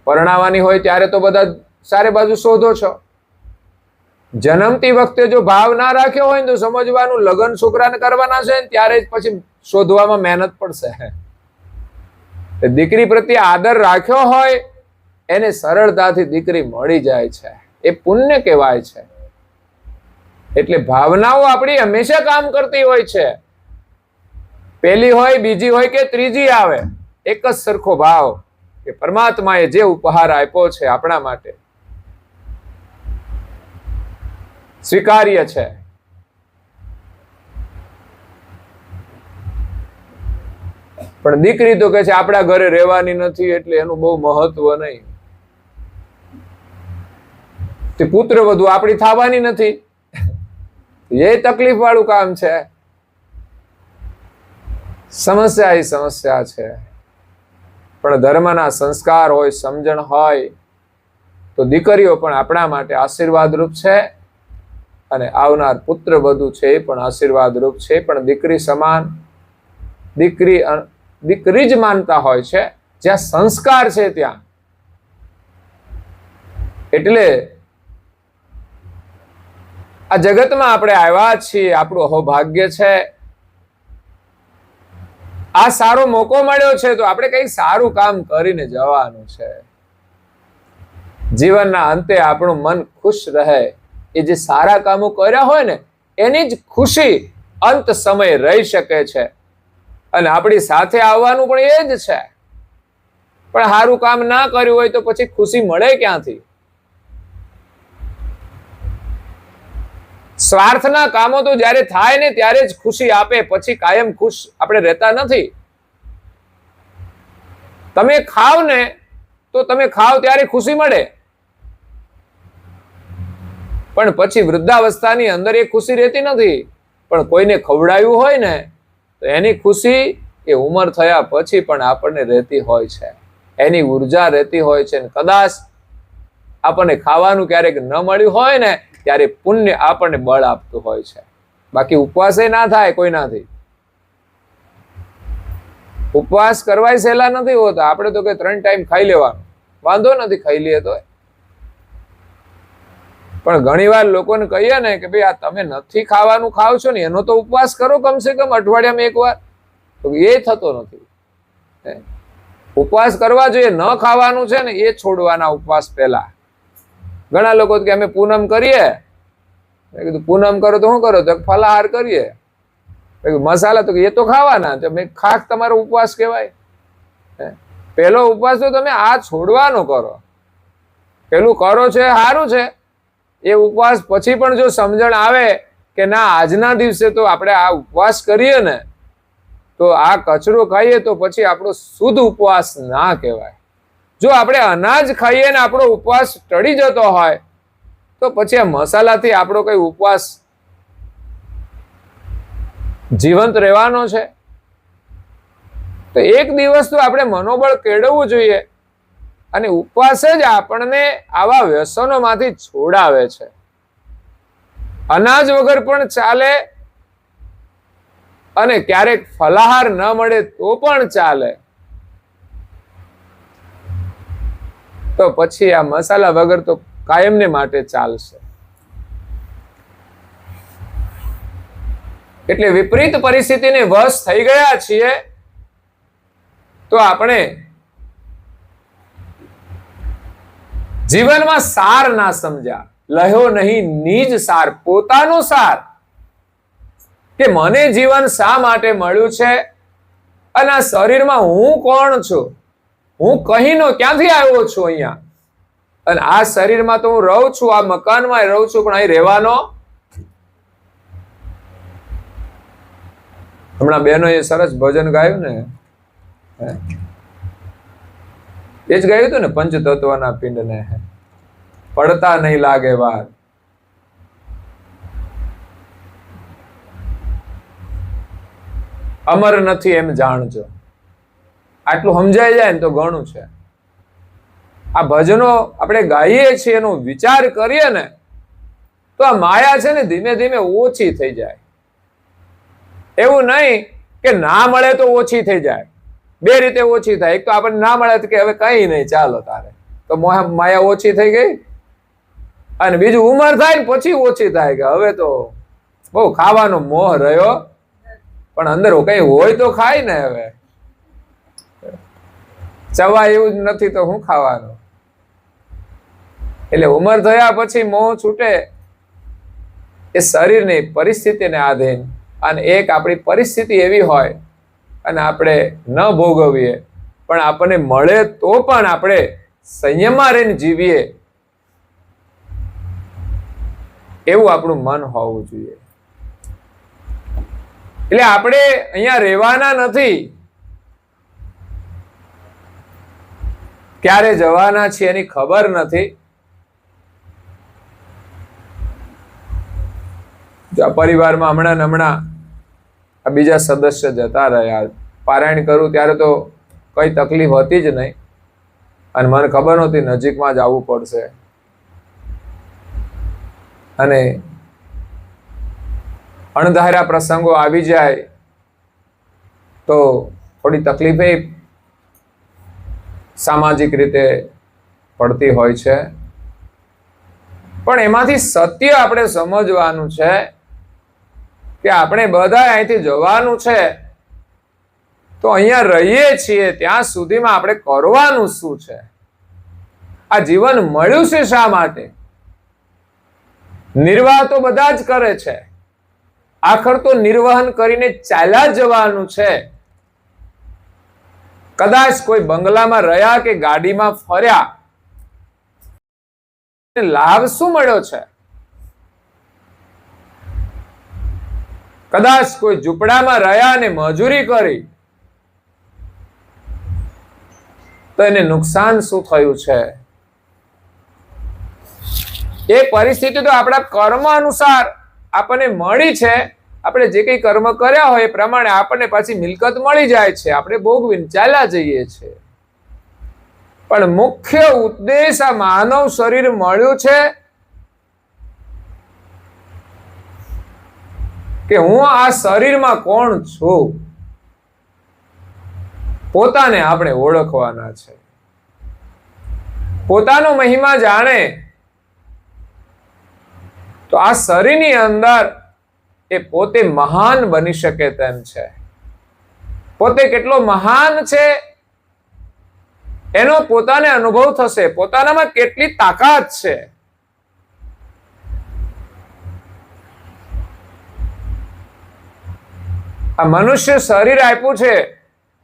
પરણાવાની હોય ત્યારે તો બધા સારે બાજુ શોધો છો. જન્મતી વખતે જો ભાવ ના રાખ્યો હોય ને તો સમજવાનું લગ્ન છોકરાને કરવાના છે ત્યારે જ પછી શોધવામાં મહેનત પડશે. દીકરી પ્રત્યે આદર રાખ્યો હોય એને સરળતાથી દીકરી મળી જાય છે, એ પુણ્ય કહેવાય છે. એટલે ભાવનાઓ આપણી હંમેશા કામ કરતી હોય છે. પહેલી હોય, બીજી હોય કે ત્રીજી આવે, એક જ સરખો ભાવ કે પરમાત્માએ જે ઉપહાર આપ્યો છે આપણા માટે સ્વીકાર્ય છે. પણ દીકરી તો કહે છે આપણા ઘરે રહેવાની નથી એટલે એનું બહુ મહત્વ નહીં. તે પુત્ર વધુ આપણી થવાની નથી, એ તકલીફ વાળું કામ છે. સમસ્યા એ સમસ્યા છે. પણ ધર્મના સંસ્કાર હોય, સમજણ હોય તો દીકરીઓ પણ આપણા માટે આશીર્વાદરૂપ છે અને આવનાર પુત્ર વધુ છે એ પણ આશીર્વાદરૂપ છે. પણ દીકરી સમાન દીકરી જ માનતા હોય છે જ્યાં સંસ્કાર છે ત્યાં. એટલે આ જગતમાં આપણે આવ્યા છીએ, આપણું અહોભાગ્ય છે. આ સારો મોકો મળ્યો છે તો આપણે કઈ સારું કામ કરીને જવાનું છે. જીવનના અંતે આપણું મન ખુશ રહે, એ જે સારા કામો કર્યા હોય ને એની જ ખુશી અંત સમય રહી શકે છે. અને આપણી સાથે આવવાનું પણ એ જ છે. પણ સારું કામ ના કર્યું હોય તો પછી ખુશી મળે ક્યાંથી? સ્વાર્થના કામો તો જ્યારે થાય ને ત્યારે જ ખુશી આપે, પછી કાયમ ખુશ આપણે રહેતા નથી. તમે ખાવ ને તો તમે ખાવ ત્યારે ખુશી મળે, પણ પછી વૃદ્ધાવસ્થાની અંદર એ ખુશી રહેતી નથી. પણ કોઈને ખવડાવ્યું હોય ને તો એની ખુશી એ ઉંમર થયા પછી પણ આપણને રહેતી હોય છે, એની ઉર્જા રહેતી હોય છે. કદાચ આપણને ખાવાનું ક્યારેક ન મળ્યું હોય ને ત્યારે પુણ્ય આપણને બળ આપતું હોય છે. બાકી ઉપવાસ ના થાય કોઈનાથી. ઉપવાસ કરવાય સહેલા નથી હોતા. આપણે તો કે 3 ટાઈમ ખાઈ લેવાનું, વાંધો નથી, ખાઈ લઈએ તો. પણ ઘણીવાર લોકોને કહીએ ને કે ભાઈ આ તમે નથી ખાવાનું ખાવ છો ને એનો તો ઉપવાસ કરો કમસે કમ અઠવાડિયામાં એકવાર, તો એ થતો નથી. ઉપવાસ કરવા જોઈએ, ન ખાવાનું છે ને એ છોડવાના ઉપવાસ પહેલા. ઘણા લોકો કે અમે પૂનમ કરીએ, મેં કીધું પૂનમ કરો તો શું કરો? તો ફલાહાર કરીએ. મસાલા તો એ તો ખાવાના, મેં ખાક તમારો ઉપવાસ કહેવાય? પહેલો ઉપવાસ તો તમે આ છોડવાનો કરો. પેલું કરો છે સારું છે, એ ઉપવાસ પછી પણ જો સમજણ આવે કે ના આજના દિવસે તો આપણે આ ઉપવાસ કરીએ ને તો આ કચરો ખાઈએ તો પછી આપણો શુદ્ધ ઉપવાસ ના કહેવાય. જો આપણે અનાજ ખાઈએ ને આપણો ઉપવાસ ટળી જતો હોય તો પછી આ મસાલાથી આપણો કઈ ઉપવાસ જીવંત રહેવાનો છે? તો એક દિવસ તો આપણે મનોબળ કેળવવું જોઈએ. અને ઉપવાસ જ આપણને આવા વ્યસનોમાંથી છોડાવે છે. અનાજ વગર પણ ચાલે અને ક્યારેક ફલાહાર ન મળે તો પણ ચાલે. તો પછી આ મસાલા વગર તો કાયમને માટે ચાલશે. એટલે વિપરીત પરિસ્થિતિને વશ થઈ ગયા છીએ તો આપણે જીવનમાં સાર ના સમજ્યા, લહ્યો નહીં નિજ સાર, પોતાનો સાર, કે મને જીવન શા માટે મળ્યું છે અને આ શરીરમાં હું કોણ છું, હું કહીનો ક્યાંથી આવ્યો છું અહીંયા, અને આ શરીરમાં તો હું રહું છું, આ મકાનમાં રહું છું, પણ અહીં રહેવાનો. હમણાં બહેનો એ સરસ ભજન ગાયું ને, એ જ ગાયું હતું ને, પંચતત્વના પિંડને પડતા નહીં લાગે વાર. અમર નથી એમ જાણજો. આટલું સમજાઈ જાય ને તો ઘણું છે. આ ભજનો આપણે ગાઈએ છીએ, એનો વિચાર કરીએ ને તો આ માયા છે ને ધીમે ધીમે ઓછી થઈ જાય. એવું નહીં કે ના મળે તો ઓછી થઈ જાય, બે રીતે ઓછી થાય. એક તો આપણને ના મળે કે હવે કઈ નહીં, ચાલો તારે, તો માયા ઓછી થઈ ગઈ. અને બીજું ઉંમર થાય ને પછી ઓછી થાય કે હવે તો બહુ ખાવાનો મોહ રહ્યો, પણ અંદર કઈ હોય તો ખાય ને. હવે ચવાય એવું જ નથી તો શું ખાવાનું. એટલે ઉંમર થયા પછી મોહ છૂટે એ શરીરની પરિસ્થિતિને આધીન, અને એક આપણી પરિસ્થિતિ એવી હોય અને આપણે ન ભોગવીએ, પણ આપણને મળે તો પણ આપણે સંયમમાં રહીને જીવીએ, એવું આપણું મન હોવું જોઈએ. એટલે આપણે અહીંયા રહેવાના નથી, ક્યારે જવાના છીએ એની ખબર નથી. પરિવારમાં હમણાં આ બીજા સદસ્ય જતા રહ્યા, પારાયણ કરું ત્યારે તો કઈ તકલીફ હતી જ નહીં, અને મને ખબર નહોતી નજીકમાં જ આવવું પડશે. અને અણધાર્યા પ્રસંગો આવી જાય તો થોડી તકલીફ સામાજિક રીતે પડતી હોય છે, પણ એમાંથી સત્ય આપણે સમજવાનું છે કે આપણે બધા અહીંથી જવાનું છે, તો અહીંયા રહીએ છીએ ત્યાં સુધીમાં આપણે કરવાનું શું છે, આ જીવન મળ્યું છે શા માટે. નિર્વાહ તો બધા જ કરે છે, આખર તો નિર્વહન કરીને ચાલ્યા જવાનું છે. કદાચ કોઈ બંગલામાં રહ્યા કે ગાડીમાં ફર્યા, લાભ શું મળ્યો છે? કદાચ કોઈ ઝૂંપડામાં રહ્યા અને મજૂરી કરી તો એને નુકસાન શું થયું છે? એ પરિસ્થિતિ તો આપણા કર્મ અનુસાર આપણને મળી છે. આપણે જે કઈ કર્મ કર્યા હોય એ પ્રમાણે આપણને પાછી મિલકત મળી જાય છે, આપણે ભોગવીને ચાલ્યા જઈએ છીએ. પણ મુખ્ય ઉદ્દેશ આ માનવ શરીર મળ્યું છે કે હું આ શરીરમાં કોણ છું, પોતાને આપણે ઓળખવાના છે. પોતાનો મહિમા જાણે તો આ શરીરની અંદર એ પોતે મહાન બની શકે તેમ છે. પોતે કેટલો મહાન છે એનો પોતાને અનુભવ થશે, પોતાનામાં કેટલી તાકાત છે. આ મનુષ્ય શરીર આપ્યું છે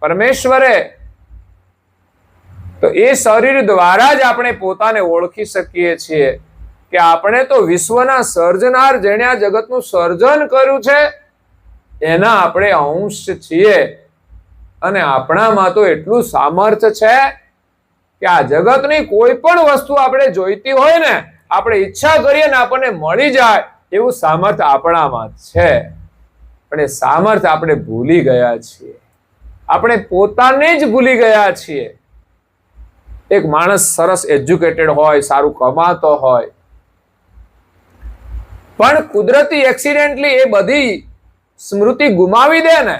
પરમેશ્વરે, તો એ શરીર દ્વારા જ આપણે પોતાને ઓળખી શકીએ છીએ કે આપણે તો વિશ્વના સર્જનાર, જેણે આ જગતનું સર્જન કર્યું છે, એના આપણે અંશ છીએ. અને આપણામાં તો એટલું સામર્થ્ય છે કે આ જગતની કોઈ પણ વસ્તુ આપણે જોઈતી હોય ને, આપણે ઈચ્છા કરીએ ને આપણને મળી જાય એવું સામર્થ્ય આપણામાં છે. પણ એ સામર્થ્ય આપણે ભૂલી ગયા છીએ, આપણે પોતાને જ ભૂલી ગયા છીએ. એક માણસ સરસ એજ્યુકેટેડ હોય, સારું કમાતો હોય, પણ કુદરતી એક્સિડેન્ટલી એ બધી સ્મૃતિ ગુમાવી દે ને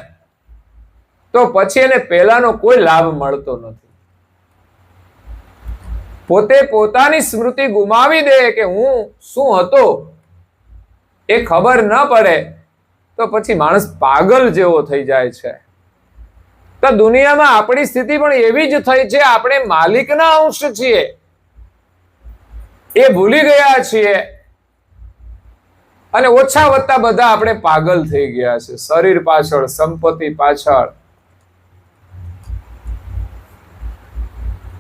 તો પછી એને પહેલાનો કોઈ લાભ મળતો નથી. પોતે પોતાની સ્મૃતિ ગુમાવી દે કે હું શું હતો એ ખબર ન પડે તો પછી માણસ પાગલ જેવો થઈ જાય છે. તો દુનિયામાં આપણી સ્થિતિ પણ એવી જ થઈ છે. આપણે માલિકના અંશ છીએ એ ભૂલી ગયા છીએ અને ઓછા વત્તા બધા આપણે પાગલ થઈ ગયા છે, શરીર પાછળ, સંપત્તિ પાછળ.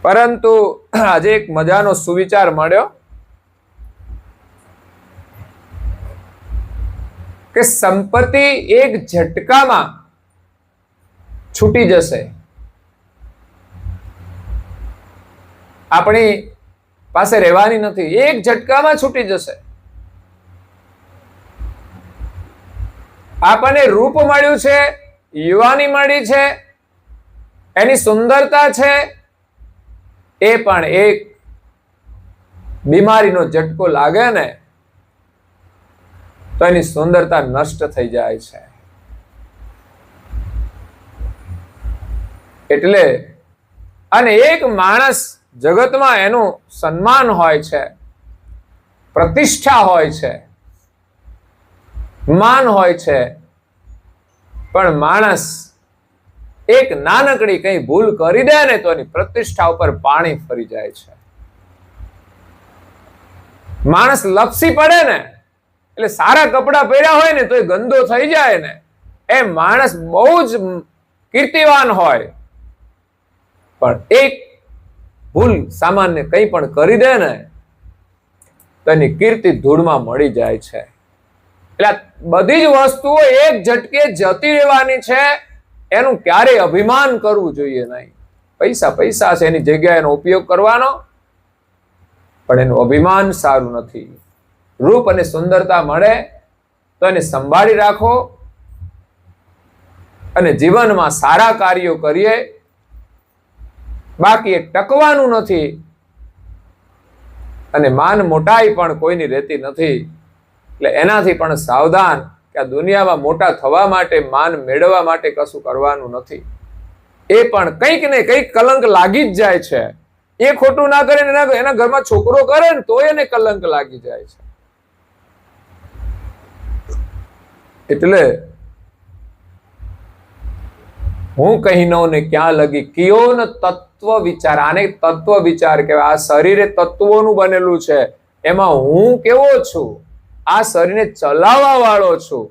પરંતુ આજે એક મજાનો સુવિચાર મળ્યો કે સંપત્તિ એક ઝટકામાં છૂટી જશે. આપણી પાસે રહેવાની નથી, એક ઝટકામાં છૂટી જશે. આપણને રૂપ મળ્યું છે, યુવાની મળી છે, એની સુંદરતા છે, એ પણ એક બીમારીનો ઝટકો લાગે ને તો એની સુંદરતા નષ્ટ થઈ જાય છે. એટલે અને એક માણસ જગતમાં એનું સન્માન હોય છે, પ્રતિષ્ઠા હોય છે, માન હોય છે, પણ માણસ એક નાનકડી કઈ ભૂલ કરી દે ને તો એની પ્રતિષ્ઠા ઉપર પાણી ફરી જાય છે. માણસ લપસી પડે ને એટલે સારા કપડા પહેર્યા હોય ને તો એ ગંદો થઈ જાય ને, એ માણસ બહુ જ કીર્તિવાન હોય પણ એક ભૂલ સામાન્ય કંઈ પણ કરી દે ને તો એની કીર્તિ ધૂળમાં મળી જાય છે. એટલે બધી જ વસ્તુઓ એક ઝટકે જતી રહેવાની છે, એનું ક્યારેય અભિમાન કરવું જોઈએ નહીં. પૈસા પૈસા છે, એની જગ્યાએ એનો ઉપયોગ કરવાનો, પણ એનું અભિમાન સારું નથી. રૂપ અને સુંદરતા મળે તો એને સંભાળી રાખો અને જીવનમાં સારા કાર્યો કરીએ. બાકી એ ટકવાનું નથી અને માન મોટાઈ પણ કોઈની રહેતી નથી. એટલે એનાથી પણ સાવધાન કે આ દુનિયામાં મોટા થવા માટે, માન મેળવવા માટે કશું કરવાનું નથી. એ પણ કંઈક ને કંઈક કલંક લાગી જ જાય છે. એ ખોટું ના કરે ને એના ઘરમાં છોકરો કરે ને તો એને કલંક લાગી જાય છે. એટલે હું કહીનો ને ક્યાં લગી કિયો ને તત્વ વિચાર. આને તત્વ વિચાર કહેવાય. આ શરીર એ તત્વોનું બનેલું છે. એમાં હું કેવો છું? આ શરીરને ચલાવવા વાળો છું.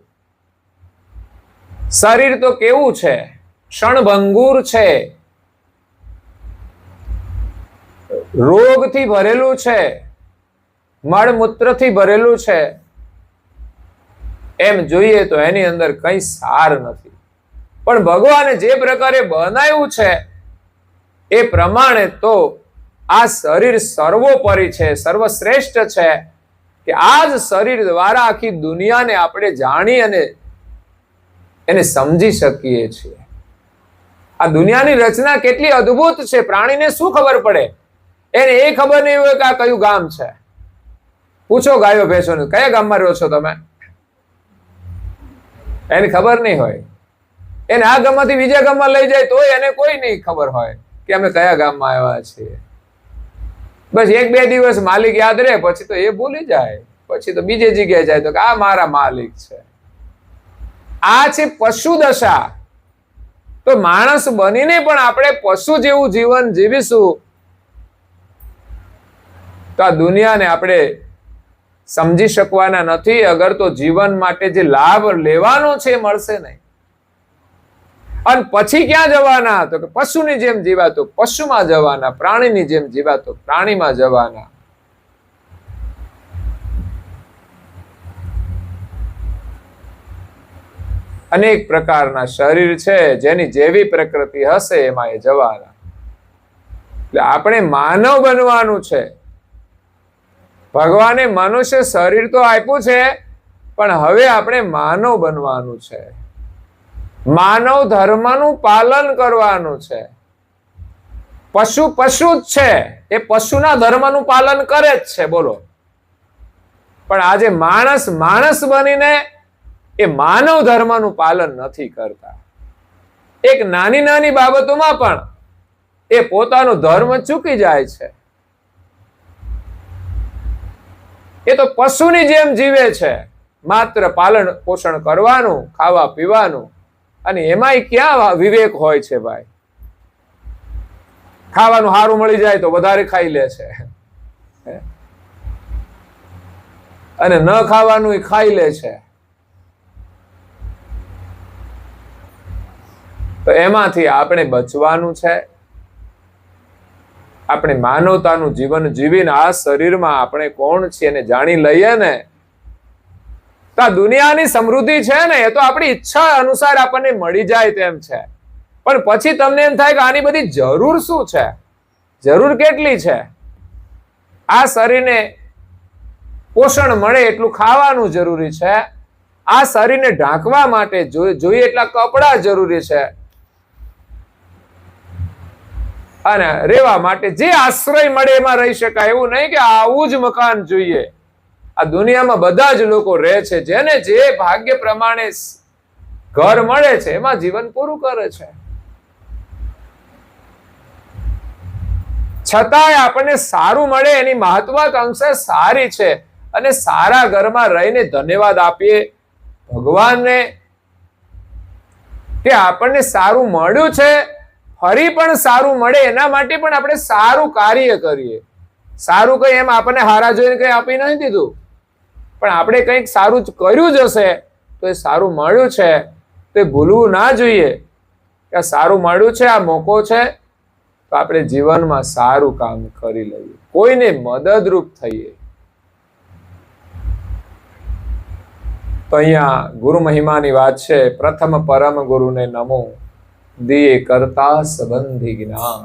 શરીર તો કેવું છે? ક્ષણભંગુર છે, રોગથી ભરેલું છે, મળમૂત્રથી ભરેલું છે. એમ જોઈએ તો એની અંદર કઈ સાર નથી. પણ ભગવાને જે પ્રકારે બનાવ્યું છે એ પ્રમાણે તો આ શરીર સર્વોપરી છે, સર્વશ્રેષ્ઠ છે કે આ જ શરીર દ્વારા આખી દુનિયાને આપણે જાણી અને એને સમજી શકીએ છીએ. આ દુનિયાની રચના કેટલી અદ્ભુત છે. પ્રાણીને શું ખબર પડે? એને એ ખબર નહીં હોય કે આ કયું ગામ છે. પૂછો ગાયો ભેંસોને, કયા ગામમાં રહો છો તમે? એને ખબર નહીં હોય. એને આ ગામમાંથી બીજા ગામમાં લઈ જાય તો એને કોઈ નહીં ખબર હોય કે અમે કયા ગામમાં આવ્યા છીએ. બસ એક બે દિવસ માલિક યાદ રહે, પછી તો એ ભૂલી જાય. પછી તો બીજી જગ્યાએ જાય તો કે આ મારા માલિક છે. આ છે પશુ દશા. તો માણસ બનીને પણ આપણે પશુ જેવું જીવન જીવીશું તો આ દુનિયાને આપણે સમજી શકવાના નથી. અગર તો જીવન માટે જે લાભ લેવાનો છે મળશે નહીં. અને પછી ક્યાં જવાના? તો કે પશુની જેમ જીવાતો પશુમાં જવાના, પ્રાણીની જેમ જીવાતો પ્રાણીમાં જવાના. અનેક પ્રકારના શરીર છે, જેની જેવી પ્રકૃતિ હશે એમાં એ જવાના. એટલે આપણે માનવ બનવાનું છે. ભગવાને મનુષ્ય શરીર તો આપ્યું છે, પણ હવે આપણે માનવ બનવાનું છે. માનવ ધર્મનું પાલન કરવાનું છે. પશુ પશુ જ છે, એ પશુના ધર્મનું પાલન કરે જ છે. બોલો. પણ આજે માણસ માણસ બનીને એ માનવ ધર્મનું પાલન નથી કરતા. એક નાની નાની બાબતોમાં પણ એ પોતાનો ધર્મ ચૂકી જાય છે. એ તો પશુની જેમ જીવે છે, માત્ર પાલન પોષણ કરવાનું, ખાવા પીવાનું, અને એમાંય ક્યાં વિવેક હોય છે ભાઈ? ખાવાનું સારું મળી જાય તો વધારે ખાઈ લે છે, અને ન ખાવાનું ખાઈ લે છે. તો એમાંથી આપણે બચવાનું છે. આપણે માનવતાનું જીવન જીવીને આ શરીરમાં આપણે કોણ છીએ એને જાણી લઈએ ને, તો આ દુનિયાની સમૃદ્ધિ છે ને એ તો આપણી ઈચ્છા અનુસાર આપણને મળી જાય તેમ છે. પણ પછી તમને એમ થાય કે આની બધી જરૂર શું છે? જરૂર કેટલી છે? આ શરીરને પોષણ મળે એટલું ખાવાનું જરૂરી છે. આ શરીરને ઢાંકવા માટે જોઈએ એટલા કપડા જરૂરી છે, અને રહેવા માટે જે આશ્રય મળે એમાં રહી શકાય. એવું નહીં કે આવું જ મકાન જોઈએ. આ દુનિયામાં બધા જ લોકો રહે છે, જેને જે ભાગ્ય પ્રમાણે ઘર મળે છે એમાં જીવન પૂરું કરે છે. છતાંય આપણને સારું મળે એની મહત્વાકાંક્ષા સારી છે, અને સારા ઘરમાં રહીને ધન્યવાદ આપીએ ભગવાનને કે આપણને સારું મળ્યું છે. ફરી પણ સારું મળે એના માટે પણ આપણે સારું કાર્ય કરીએ. સારું કઈ એમ આપણને હારા જોઈને કઈ આપી નથી દીધું, પણ આપણે કંઈક સારું કર્યું જ હશે તો એ સારું મળ્યું છે તો એ ભૂલવું ના જોઈએ કે આ સારું મળ્યું છે, આ મોકો છે, તો આપણે જીવનમાં સારું કામ કરી લઈએ, કોઈને મદદરૂપ થઈએ. તો અહીંયા ગુરુ મહિમાની વાત છે. પ્રથમ પરમ ગુરુને નમો, દિયે કરતા સંબંધી જ્ઞાન.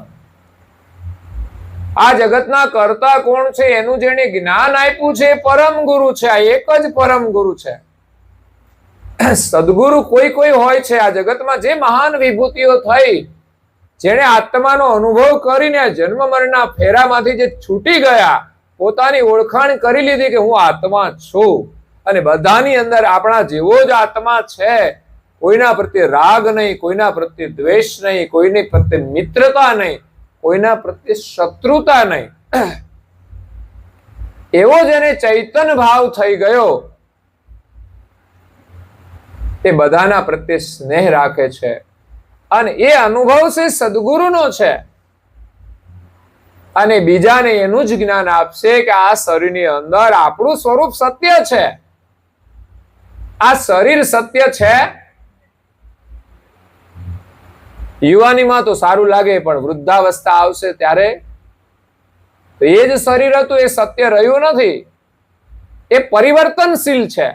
આ જગતના કરતા કોણ છે એનું જેને જ્ઞાન આપ્યું છે પરમ ગુરુ છે. આ એક જ પરમ ગુરુ છે. સદગુરુ કોઈ કોઈ હોય છે આ જગતમાં, જે મહાન વિભૂતિઓ થઈ, જેને આત્માનો અનુભવ કરીને જન્મ મરણના ફેરામાંથી જે છૂટી ગયા, પોતાની ઓળખાણ કરી લીધી કે હું આત્મા છું, અને બધાની અંદર આપણા જેવો જ આત્મા છે. કોઈના પ્રત્યે રાગ નહીં, કોઈના પ્રત્યે દ્વેષ નહીં, કોઈની પ્રત્યે મિત્રતા નહીં, કોઈના પ્રત્યે શત્રુતા નહીં. એવો જેને ચૈતન ભાવ થઈ ગયો, એ બધાના પ્રત્યે સ્નેહ રાખે છે, અને એ અનુભવ છે સદગુરુનો છે, અને બીજાને એનું જ જ્ઞાન આપશે કે આ શરીરની અંદર આપણું સ્વરૂપ સત્ય છે. આ શરીર સત્ય છે. યુવાનીમાં તો સારું લાગે, પણ વૃદ્ધાવસ્થા આવશે ત્યારે તો એ જ શરીર હતું એ સત્ય રહ્યું નથી. એ પરિવર્તનશીલ છે.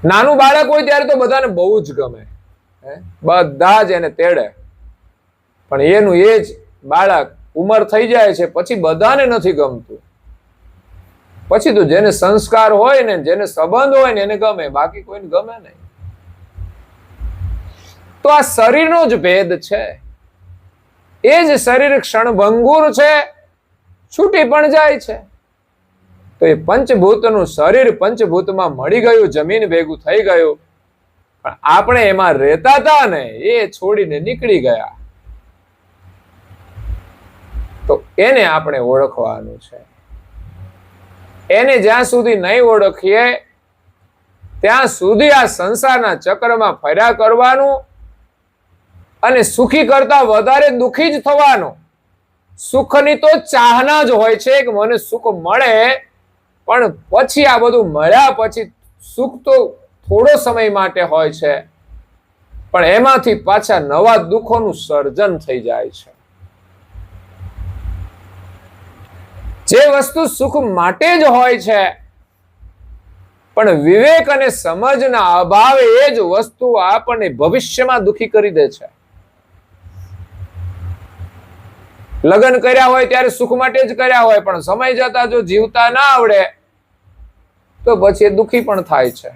નાનું બાળક હોય ત્યારે તો બધાને બહુ જ ગમે, બધા જ એને તેડે, પણ એનું એ જ બાળક ઉંમર થઈ જાય છે પછી બધાને નથી ગમતું. પછી તો જેને સંસ્કાર હોય ને, જેને સંબંધ હોય ને એને ગમે, બાકી કોઈને ગમે નહીં. તો આ શરીરનો જ ભેદ છે. એ જ શરીર ક્ષણભંગુર છે, છૂટી પણ જાય છે. તો એ પંચભૂતનું શરીર પંચભૂતમાં મળી ગયું, જમીન ભેગું થઈ ગયું, પણ આપણે એમાં રહેતા હતા ને એ છોડીને નીકળી ગયા. તો એને આપણે ઓળખવાનું છે. એને જ્યાં સુધી નહીં ઓળખીએ ત્યાં સુધી આ સંસારના ચક્રમાં ફર્યા કરવાનું, અને સુખી કરતા વધારે દુખી જ થવાનું. સુખની તો ચાહના જ હોય છે કે મને સુખ મળે, પણ પછી આ બધું મળ્યા પછી સુખ તો થોડો સમય માટે હોય છે, પણ એમાંથી પાછા નવા દુઃખોનું સર્જન થઈ જાય છે. જે વસ્તુ સુખ માટે જ હોય છે, પણ વિવેક અને સમજના અભાવે એ જ વસ્તુ આપણને ભવિષ્યમાં દુઃખી કરી દે છે. લગ્ન કર્યા હોય ત્યારે સુખ માટે જ કર્યા હોય, પણ સમય જતા જો જીવતા ના આવડે તો પછી દુઃખી પણ થાય છે.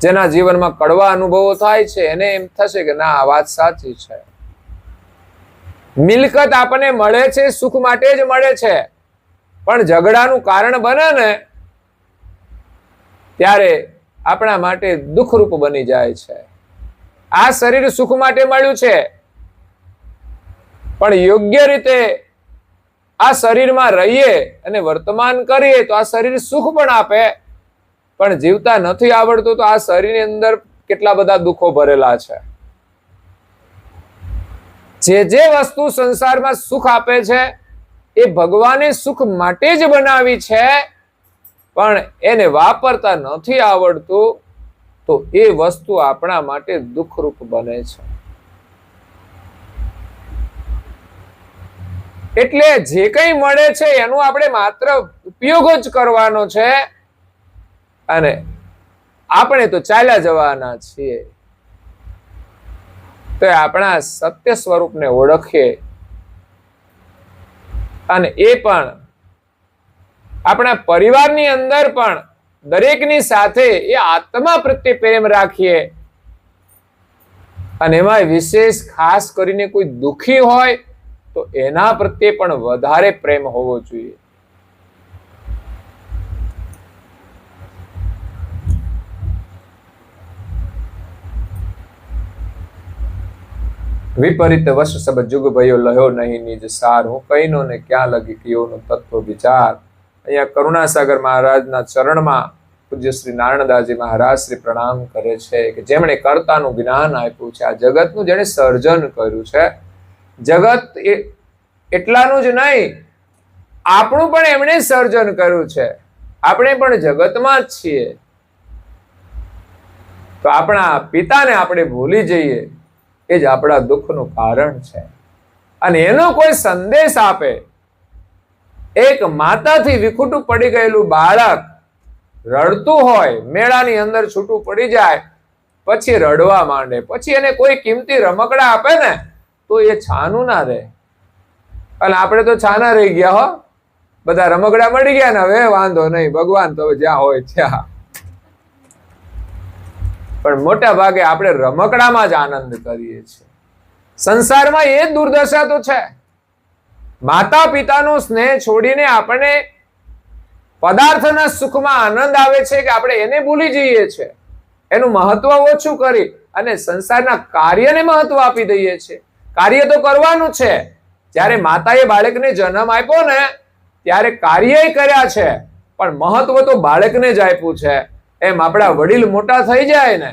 જેના જીવનમાં કડવા અનુભવો થાય છે એને એમ થશે કે ના આ વાત સાચી છે. મિલકત આપણને મળે છે સુખ માટે જ મળે છે, પણ ઝઘડાનું કારણ બને ને ત્યારે આપણા માટે દુઃખરૂપ બની જાય છે. આ શરીર સુખ માટે મળ્યું છે, પણ યોગ્ય રીતે આ શરીરમાં રહીએ અને વર્તમાન કરીએ તો આ શરીર સુખ પણ આપે, પણ જીવતા નથી આવડતું તો આ શરીરની અંદર કેટલા બધા દુઃખો ભરેલા છે. જે વસ્તુ સંસારમાં સુખ આપે છે એ ભગવાને સુખ માટે જ બનાવી છે, પણ એને વાપરતા નથી આવડતું તો એ વસ્તુ આપણા માટે દુઃખરૂપ બને છે. એટલે જે કંઈ મળે છે એનો આપણે માત્ર ઉપયોગ જ કરવાનો છે, અને આપણે તો ચાલ્યા જવાના છીએ. તો આપણા સત્ય સ્વરૂપને ઓળખીએ, અને એ પણ આપણા પરિવારની અંદર પણ દરેકની સાથે એ આત્મા પ્રત્યે પ્રેમ રાખીએ, અને એમાં વિશેષ ખાસ કરીને કોઈ દુઃખી હોય તો એના પ્રત્યે પણ વધારે પ્રેમ હોવો જોઈએ. વિપરીત વશ સબ જુગ ભયો લહ્યો નહીં નિજ સાર, હું કહીનો ને ક્યાં લગી કયોનો તત્વ વિચાર. અહીંયા કરુણાસાગર મહારાજના ચરણમાં પૂજ્ય શ્રી નારાયણદાસજી મહારાજ શ્રી પ્રણામ કરે છે કે જેમણે કર્તાનું જ્ઞાન આપ્યું છે, આ જગતનું જેણે સર્જન કર્યું છે. જગત એટલાનું જ નહીં, આપણું પણ એમણે સર્જન કર્યું છે. આપણે પણ જગતમાં જ છીએ. તો આપણા પિતાને આપણે ભૂલી જઈએ એ જ આપણા દુઃખનું કારણ છે. અને એનો કોઈ સંદેશ આપે, એક માતાથી વિખૂટું પડી ગયેલું બાળક રડતું હોય, મેળાની અંદર છૂટું પડી જાય, પછી રડવા માંડે, પછી એને કોઈ કિંમતી રમકડા આપે ને તો એ છાનું ના રહે. અને આપણે તો છાના રહી ગયા હો, બધા રમકડા મળી ગયા ને હવે વાંધો નહીં, ભગવાન તો જ્યાં હોય ત્યાં. પણ મોટા ભાગે આપણે રમકડામાં જ આનંદ કરીએ છીએ. સંસારમાં એ જ દુર્દશા તો છે. માતા પિતાનો સ્નેહ છોડીને આપણે પદાર્થના સુખમાં આનંદ આવે છે કે આપણે એને ભૂલી જઈએ છીએ, એનું મહત્વ ઓછું કરી અને સંસારના કાર્યને મહત્વ આપી દઈએ છીએ. કાર્ય તો કરવાનું છે. જ્યારે માતાએ બાળકને જન્મ આપ્યો ને ત્યારે કાર્ય કર્યા છે, પણ મહત્વ તો બાળકને જ આપ્યું છે. એમ આપણા વડીલ મોટા થઈ જાય ને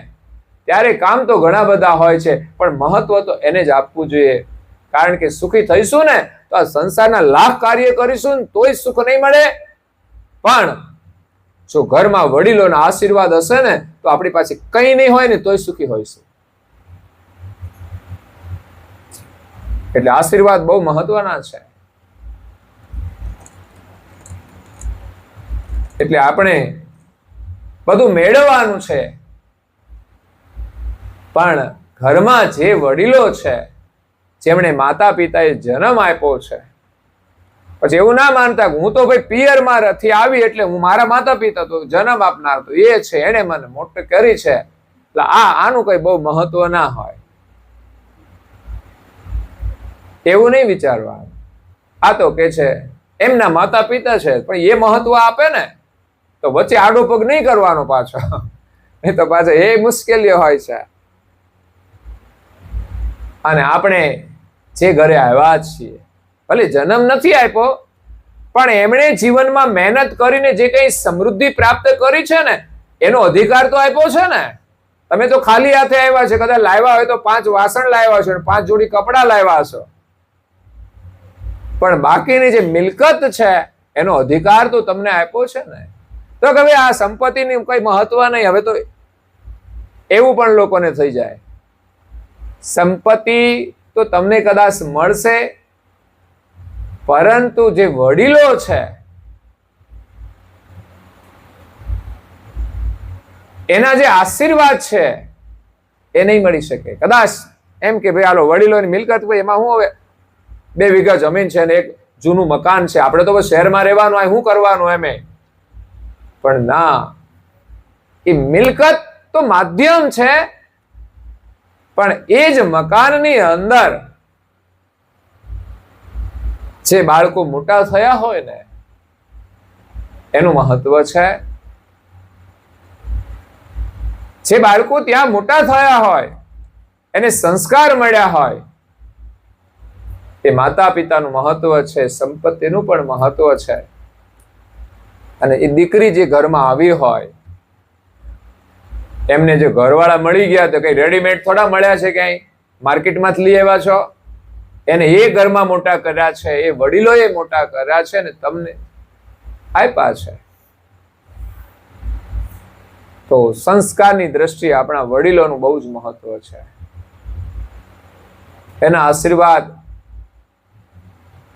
ત્યારે કામ તો ઘણા બધા હોય છે, પણ મહત્વ તો એને જ આપવું જોઈએ. કારણ કે સુખી થઈશું ને તો આ સંસારના લાખ કાર્ય કરીશું ને તોય સુખ નહીં મળે, પણ જો ઘરમાં વડીલોના આશીર્વાદ હશે ને તો આપણી પાસે કંઈ નહીં હોય ને તોય સુખી હોઈશું. એટલે આશીર્વાદ બહુ મહત્વના છે. એટલે આપણે બધું મેળવવાનું છે, પણ ઘરમાં જે વડીલો છે, જેમણે માતા પિતાએ જન્મ આપ્યો છે, પછી એવું ના માનતા હું તો ભાઈ પિયરમાં થી આવી એટલે હું મારા માતા પિતા તો જન્મ આપનાર તો એ છે, એને મને મોટો કરી છે, એટલે આનું કઈ બહુ મહત્વ ના હોય, એવું નહીં વિચારવાનું. આ તો કે છે એમના માતા પિતા છે, પણ એ મહત્વ આપે ને તો વચ્ચે આડો પગ નહીં કરવાનો પાછો, નહીં તો પાછો એ મુશ્કેલીઓ હોય છે. અને આપણે જે ઘરે આવ્યા છીએ, ભલે જન્મ નથી આપ્યો, પણ એમણે જીવનમાં મહેનત કરીને જે કઈ સમૃદ્ધિ પ્રાપ્ત કરી છે ને એનો અધિકાર તો આપ્યો છે ને. તમે તો ખાલી હાથે આવ્યા છે, કદાચ લાવ્યા હોય તો 5 વાસણ લાવ્યા છો, 5 જોડી કપડા લાવ્યા છો, પણ બાકીની જે મિલકત છે એનો અધિકાર તો તમને આપ્યો છે ને. તો કે ભાઈ આ સંપત્તિની કઈ મહત્વ નહીં. હવે તો એવું પણ લોકોને થઈ જાય, સંપત્તિ તો તમને કદાચ મળશે, પરંતુ જે વડીલો છે એના જે આશીર્વાદ છે એ નહીં મળી શકે. કદાચ એમ કે ભાઈ હાલો વડીલોની મિલકત હોય, એમાં હું હવે 2 વીઘા જમીન છે ને એક જૂનું મકાન છે, આપણે તો શહેરમાં રહેવાનું હોય, શું કરવાનું એમ. પણ ના, એ મિલકત તો માધ્યમ છે, પણ એ જ મકાનની અંદર જે બાળકો મોટા થયા હોય ને એનું મહત્વ છે. જે બાળકો ત્યાં મોટા થયા હોય, એને સંસ્કાર મળ્યા હોય, એ માતા પિતાનું મહત્વ છે, સંપત્તિનું પણ મહત્વ છે. અને એ દીકરી જે ઘરમાં આવી હોય, એમને જે ઘરવાળા મળી ગયા તો કઈ રેડીમેડ થોડા મળ્યા છે, ક્યાંય માર્કેટમાંથી લઈ આવ્યા છો? એને એ ઘરમાં મોટા કર્યા છે, એ વડીલોએ મોટા કર્યા છે ને તમને આપ્યા છે. તો સંસ્કારની દ્રષ્ટિએ આપણા વડીલોનું બહુ જ મહત્વ છે. એના આશીર્વાદ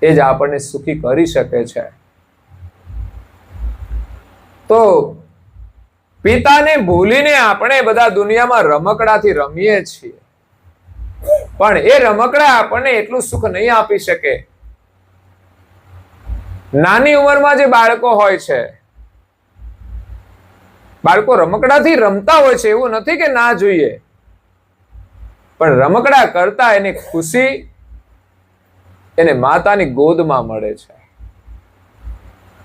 એ જ આપણને સુખી કરી શકે છે. તો પિતાને ભૂલીને આપણે બધા દુનિયામાં રમકડાથી રમીએ છીએ, પણ એ રમકડા આપણને એટલું સુખ નહીં આપી શકે. નાની ઉંમરમાં જે બાળકો હોય છે, બાળકો રમકડાથી રમતા હોય છે, એવું નથી કે ના જોઈએ, પણ રમકડા કરતા એની ખુશી એને માતાની ગોદમાં મળે છે.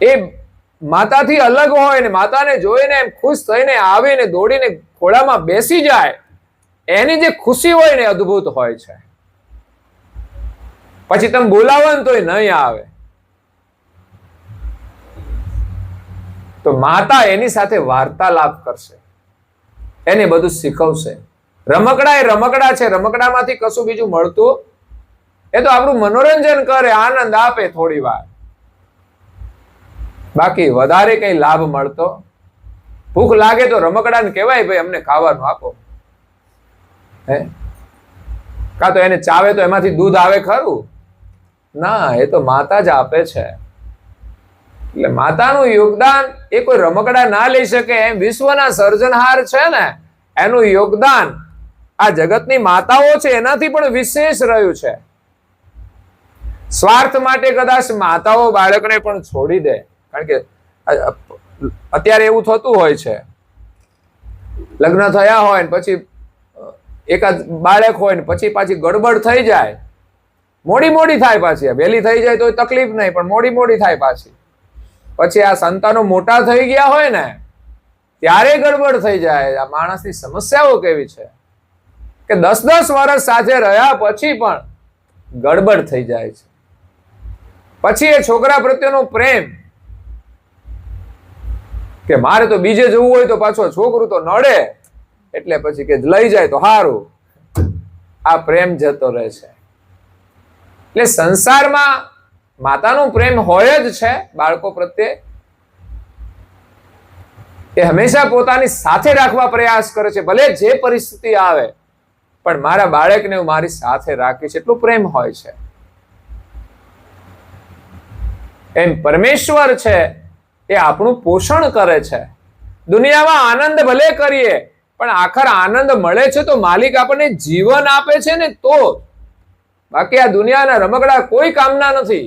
એ માતાથી અલગ હોય ને માતાને જોઈને એમ ખુશ થઈને આવીને દોડીને ખોળામાં બેસી જાય, એની જે ખુશી હોય ને અદ્ભુત હોય છે. પછી તમે બોલાવો ને તોય નહીં આવે. તો માતા એની સાથે વાર્તાલાપ કરશે, એને બધું શીખવશે. રમકડા એ રમકડા છે, રમકડામાંથી કશું બીજું મળતું, એ તો આપણું મનોરંજન કરે, આનંદ આપે થોડી વાર, બાકી વધારે કઈ લાભ મળતો. ભૂખ લાગે તો રમકડાને કહેવાય ભાઈ અમને ખાવાનું આપો, હે? કાં તો એને ચાવે તો એમાંથી દૂધ આવે ખરું? ના, એ તો માતા જ આપે છે. એટલે માતાનું યોગદાન એ કોઈ રમકડા ના લઈ શકે. એમ વિશ્વના સર્જનહાર છે ને, એનું યોગદાન આ જગતની માતાઓ છે એનાથી પણ વિશેષ રહ્યું છે. સ્વાર્થ માટે કદાચ માતાઓ બાળકને પણ છોડી દે, કારણ કે અત્યારે એવું થતું હોય છે, લગ્ન થયા હોય ને પછી એકાદ બાળક હોય ને પછી પાછી ગડબડ થઈ જાય, મોડી થાય પાછી. વહેલી થઈ જાય તો તકલીફ નહીં, પણ મોડી થાય પાછી. પછી આ સંતાનો મોટા થઈ ગયા હોય ને ત્યારે ગડબડ થઈ જાય. આ માણસની સમસ્યાઓ કેવી છે કે 10 વર્ષ સાથે રહ્યા પછી પણ ગડબડ થઈ જાય છે. પછી એ છોકરા પ્રત્યેનો પ્રેમ કે મારે તો બીજે જવું હોય તો પાછો છોકરું તો નડે, એટલે પછી કે લઈ જાય તો સારું. આ પ્રેમ જતો રહે છે. એટલે સંસારમાં માતાનો પ્રેમ હોય જ છે બાળકો પ્રત્યે. એ હંમેશા પોતાની સાથે રાખવા પ્રયાસ કરે છે, ભલે જે પરિસ્થિતિ આવે, પણ મારા બાળકને હું મારી સાથે રાખીશ, એટલું પ્રેમ હોય છે. એમ પરમેશ્વર છે એ આપણું પોષણ કરે છે. દુનિયામાં આનંદ ભલે કરીએ, પણ આખર આનંદ મળે છે તો માલિક આપણને જીવન આપે છે ને તો. બાકી આ દુનિયાના રમકડા કોઈ કામના નથી.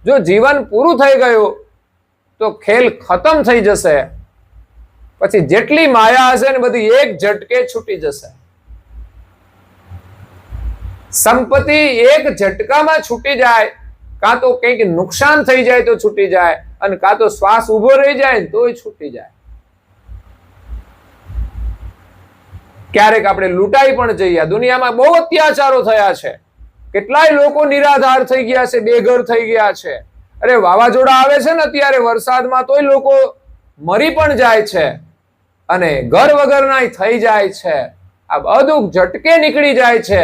જો જીવન પૂરું થઈ ગયું તો ખેલ ખતમ થઈ જશે. પછી જેટલી માયા હશે ને બધી એક ઝટકે છૂટી જશે. સંપત્તિ એક ઝટકામાં છૂટી જાય, કાં તો કંઈક નુકસાન થઈ જાય તો છૂટી જાય, અને કાં તો શ્વાસ ઉભો રહી જાય તોય છૂટી જાય. ક્યારેક આપણે લૂંટાઈ પણ જઈએ. દુનિયામાં બહુ અત્યાચારો થયા છે, કેટલાય લોકો નિરાધાર થઈ ગયા છે, બેઘર થઈ ગયા છે. અરે વાવાઝોડા આવે છે ને અત્યારે વરસાદમાં, તોય લોકો મરી પણ જાય છે અને ઘર વગરના થઈ જાય છે. આ બધું ઝટકે નીકળી જાય છે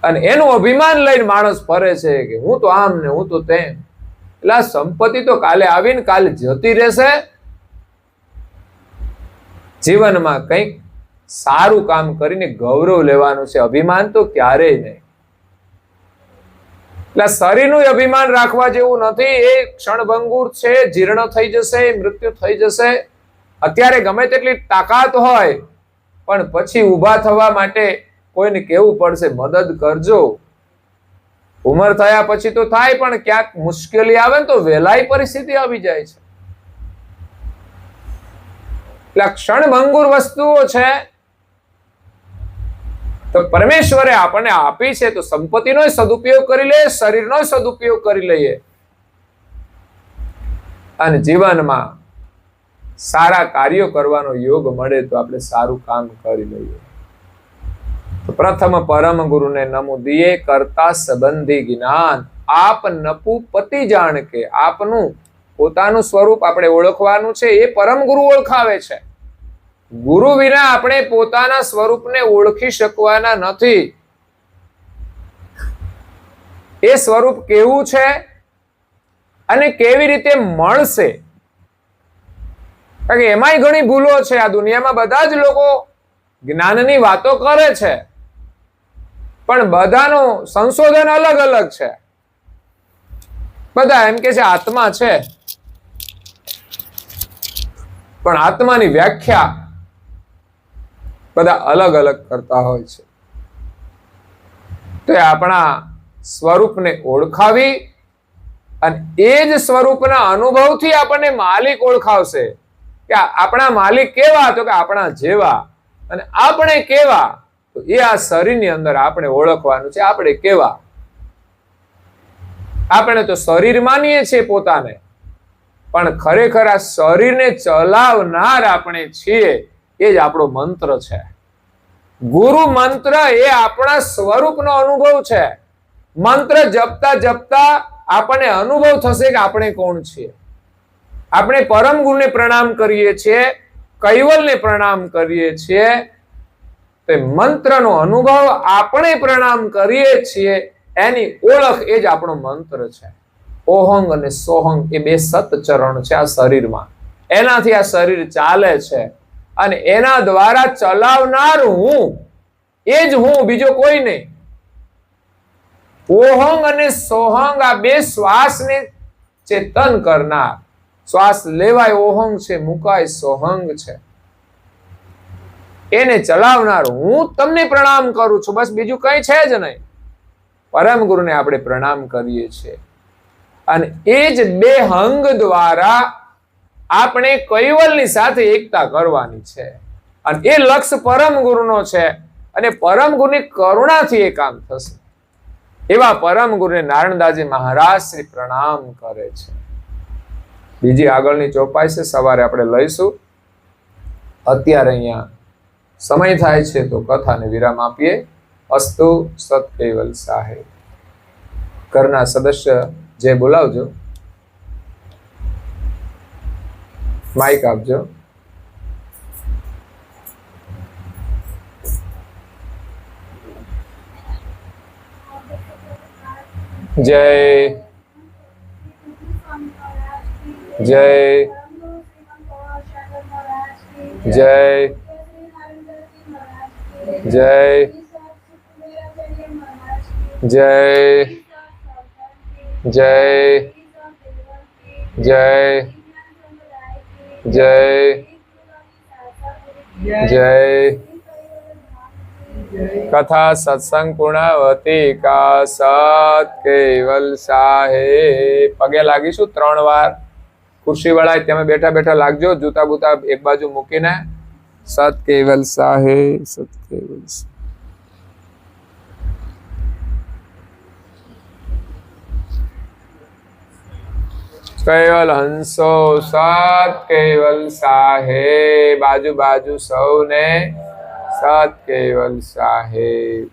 અને એનું અભિમાન લઈને માણસ ફરે છે કે હું તો આમ ને હું તો તેમ. એટલે આ સંપત્તિ તો કાલે આવીને કાલે જતી રહેશે. જીવનમાં કંઈક સારું કામ કરીને ગૌરવ લેવાનું છે, અભિમાન તો ક્યારેય નહીં. એટલે શરીરનું અભિમાન રાખવા જેવું નથી. એ ક્ષણભંગુર છે, જીર્ણ થઈ જશે, મૃત્યુ થઈ જશે. અત્યારે ગમે તેટલી તાકાત હોય, પણ પછી ઊભા થવા માટે કોઈને કહેવું પડશે મદદ કરજો. ઉંમર થયા પછી તો થાય, પણ ક્યાંક મુશ્કેલી આવે ને તો વહેલાઈ પરિસ્થિતિ આવી જાય છે. એટલે ક્ષણભંગુર વસ્તુઓ છે તો પરમેશ્વરે આપણને આપી છે, તો સંપત્તિનો સદુપયોગ કરી લઈએ, શરીરનો સદુપયોગ કરી લઈએ અને જીવનમાં સારા કાર્યો કરવાનો યોગ મળે તો આપણે સારું કામ કરી લઈએ. તો પ્રથમ પરમ ગુરુને નમો દિયે કરતા સંબંધી જ્ઞાન આપ નપુ પતિ જાણ કે આપનું પોતાનું સ્વરૂપ આપણે ઓળખવાનું છે એ પરમ ગુરુ ઓળખાવે છે. ગુરુ વિના આપણે પોતાના સ્વરૂપને ઓળખી શકવાના નથી. એ સ્વરૂપ કેવું છે અને કેવી રીતે મળશે, કારણ કે એમાંય ઘણી ભૂલો છે. આ દુનિયામાં બધા જ લોકો જ્ઞાનની વાતો કરે છે, પણ બધાનું સંશોધન અલગ અલગ છે. બધા એમ કે છે આત્મા છે, પણ આત્માની વ્યાખ્યા બધા અલગ અલગ કરતા હોય છે. તો આપણા સ્વરૂપને ઓળખાવી અને એ જ સ્વરૂપના અનુભવથી આપણને માલિક ઓળખાવશે કે આપણા માલિક કેવા, તો કે આપણા જેવા. અને આપણે કેવા, તો એ આ શરીરની અંદર આપણે ઓળખવાનું છે. આપણે કેવા, આપણે તો શરીર માનીએ છીએ પોતાને, પણ ખરેખર આ શરીરને ચલાવનાર આપણે છીએ. એ જ આપણો મંત્ર છે. ગુરુ મંત્ર એ આપણા સ્વરૂપનો અનુભવ છે. મંત્ર જપતા જપતા આપણને અનુભવ થશે કે આપણે કોણ છીએ. આપણે પરમ ગુરુને પ્રણામ કરીએ છીએ, કૈવલને પ્રણામ કરીએ છીએ. તે મંત્રનો અનુભવ આપણે પ્રણામ કરીએ છીએ, એની ઓળખ એ જ આપણો મંત્ર છે. ઓહંગ અને સોહંગ એ બે સતચરણ છે આ શરીરમાં. એનાથી આ શરીર ચાલે છે અને એના દ્વારા ચલાવનાર હું, એ જ હું, બીજો કોઈ નહીં. ઓહંગ અને સોહંગ આ બે શ્વાસને ચેતન કરનાર. શ્વાસ લેવાય ઓહંગ છે, મુકાય સોહંગ છે. એને ચલાવનાર હું તમને પ્રણામ કરું છું, બસ બીજું કઈ છે જ નહીં. પરમ ગુરુને આપણે પ્રણામ કરીએ છીએ અને એ જ બે હંગ દ્વારા આપણે કૈવલની સાથે એકતા કરવાની છે. અને એ લક્ષ્ય પરમ ગુરુનો છે અને પરમ ગુરુની કરુણાથી એ કામ થશે. એવા પરમ ગુરુને નારાયણદાસજી મહારાજ શ્રી પ્રણામ કરે છે. બીજી આગળની ચોપાઈ છે, સવારે આપણે લઈશું. અત્યારે અહીંયા સમય થાય છે તો કથાને વિરામ આપીએ. અસ્તુ સત કૈવલ સાહેબ. ઘરના સદસ્ય જે બોલાવજો, માઇક આપજો. જય જય જય જય જય જય જય જય જય. કથા સત્સંગ પૂર્ણાવતી કા સત કેવલ સાહેબ. પગે લાગીશું 3 વાર. ખુરશી વાળા તમે બેઠા બેઠા લાગજો, જૂતા બૂતા એક બાજુ મૂકીને. સત કેવલ સાહેબ, સત કેવલ સાહેબ. કૈવલ હંસો સત કેવલ સાહેબ. બાજુ બાજુ સૌને સત કેવલ સાહેબ.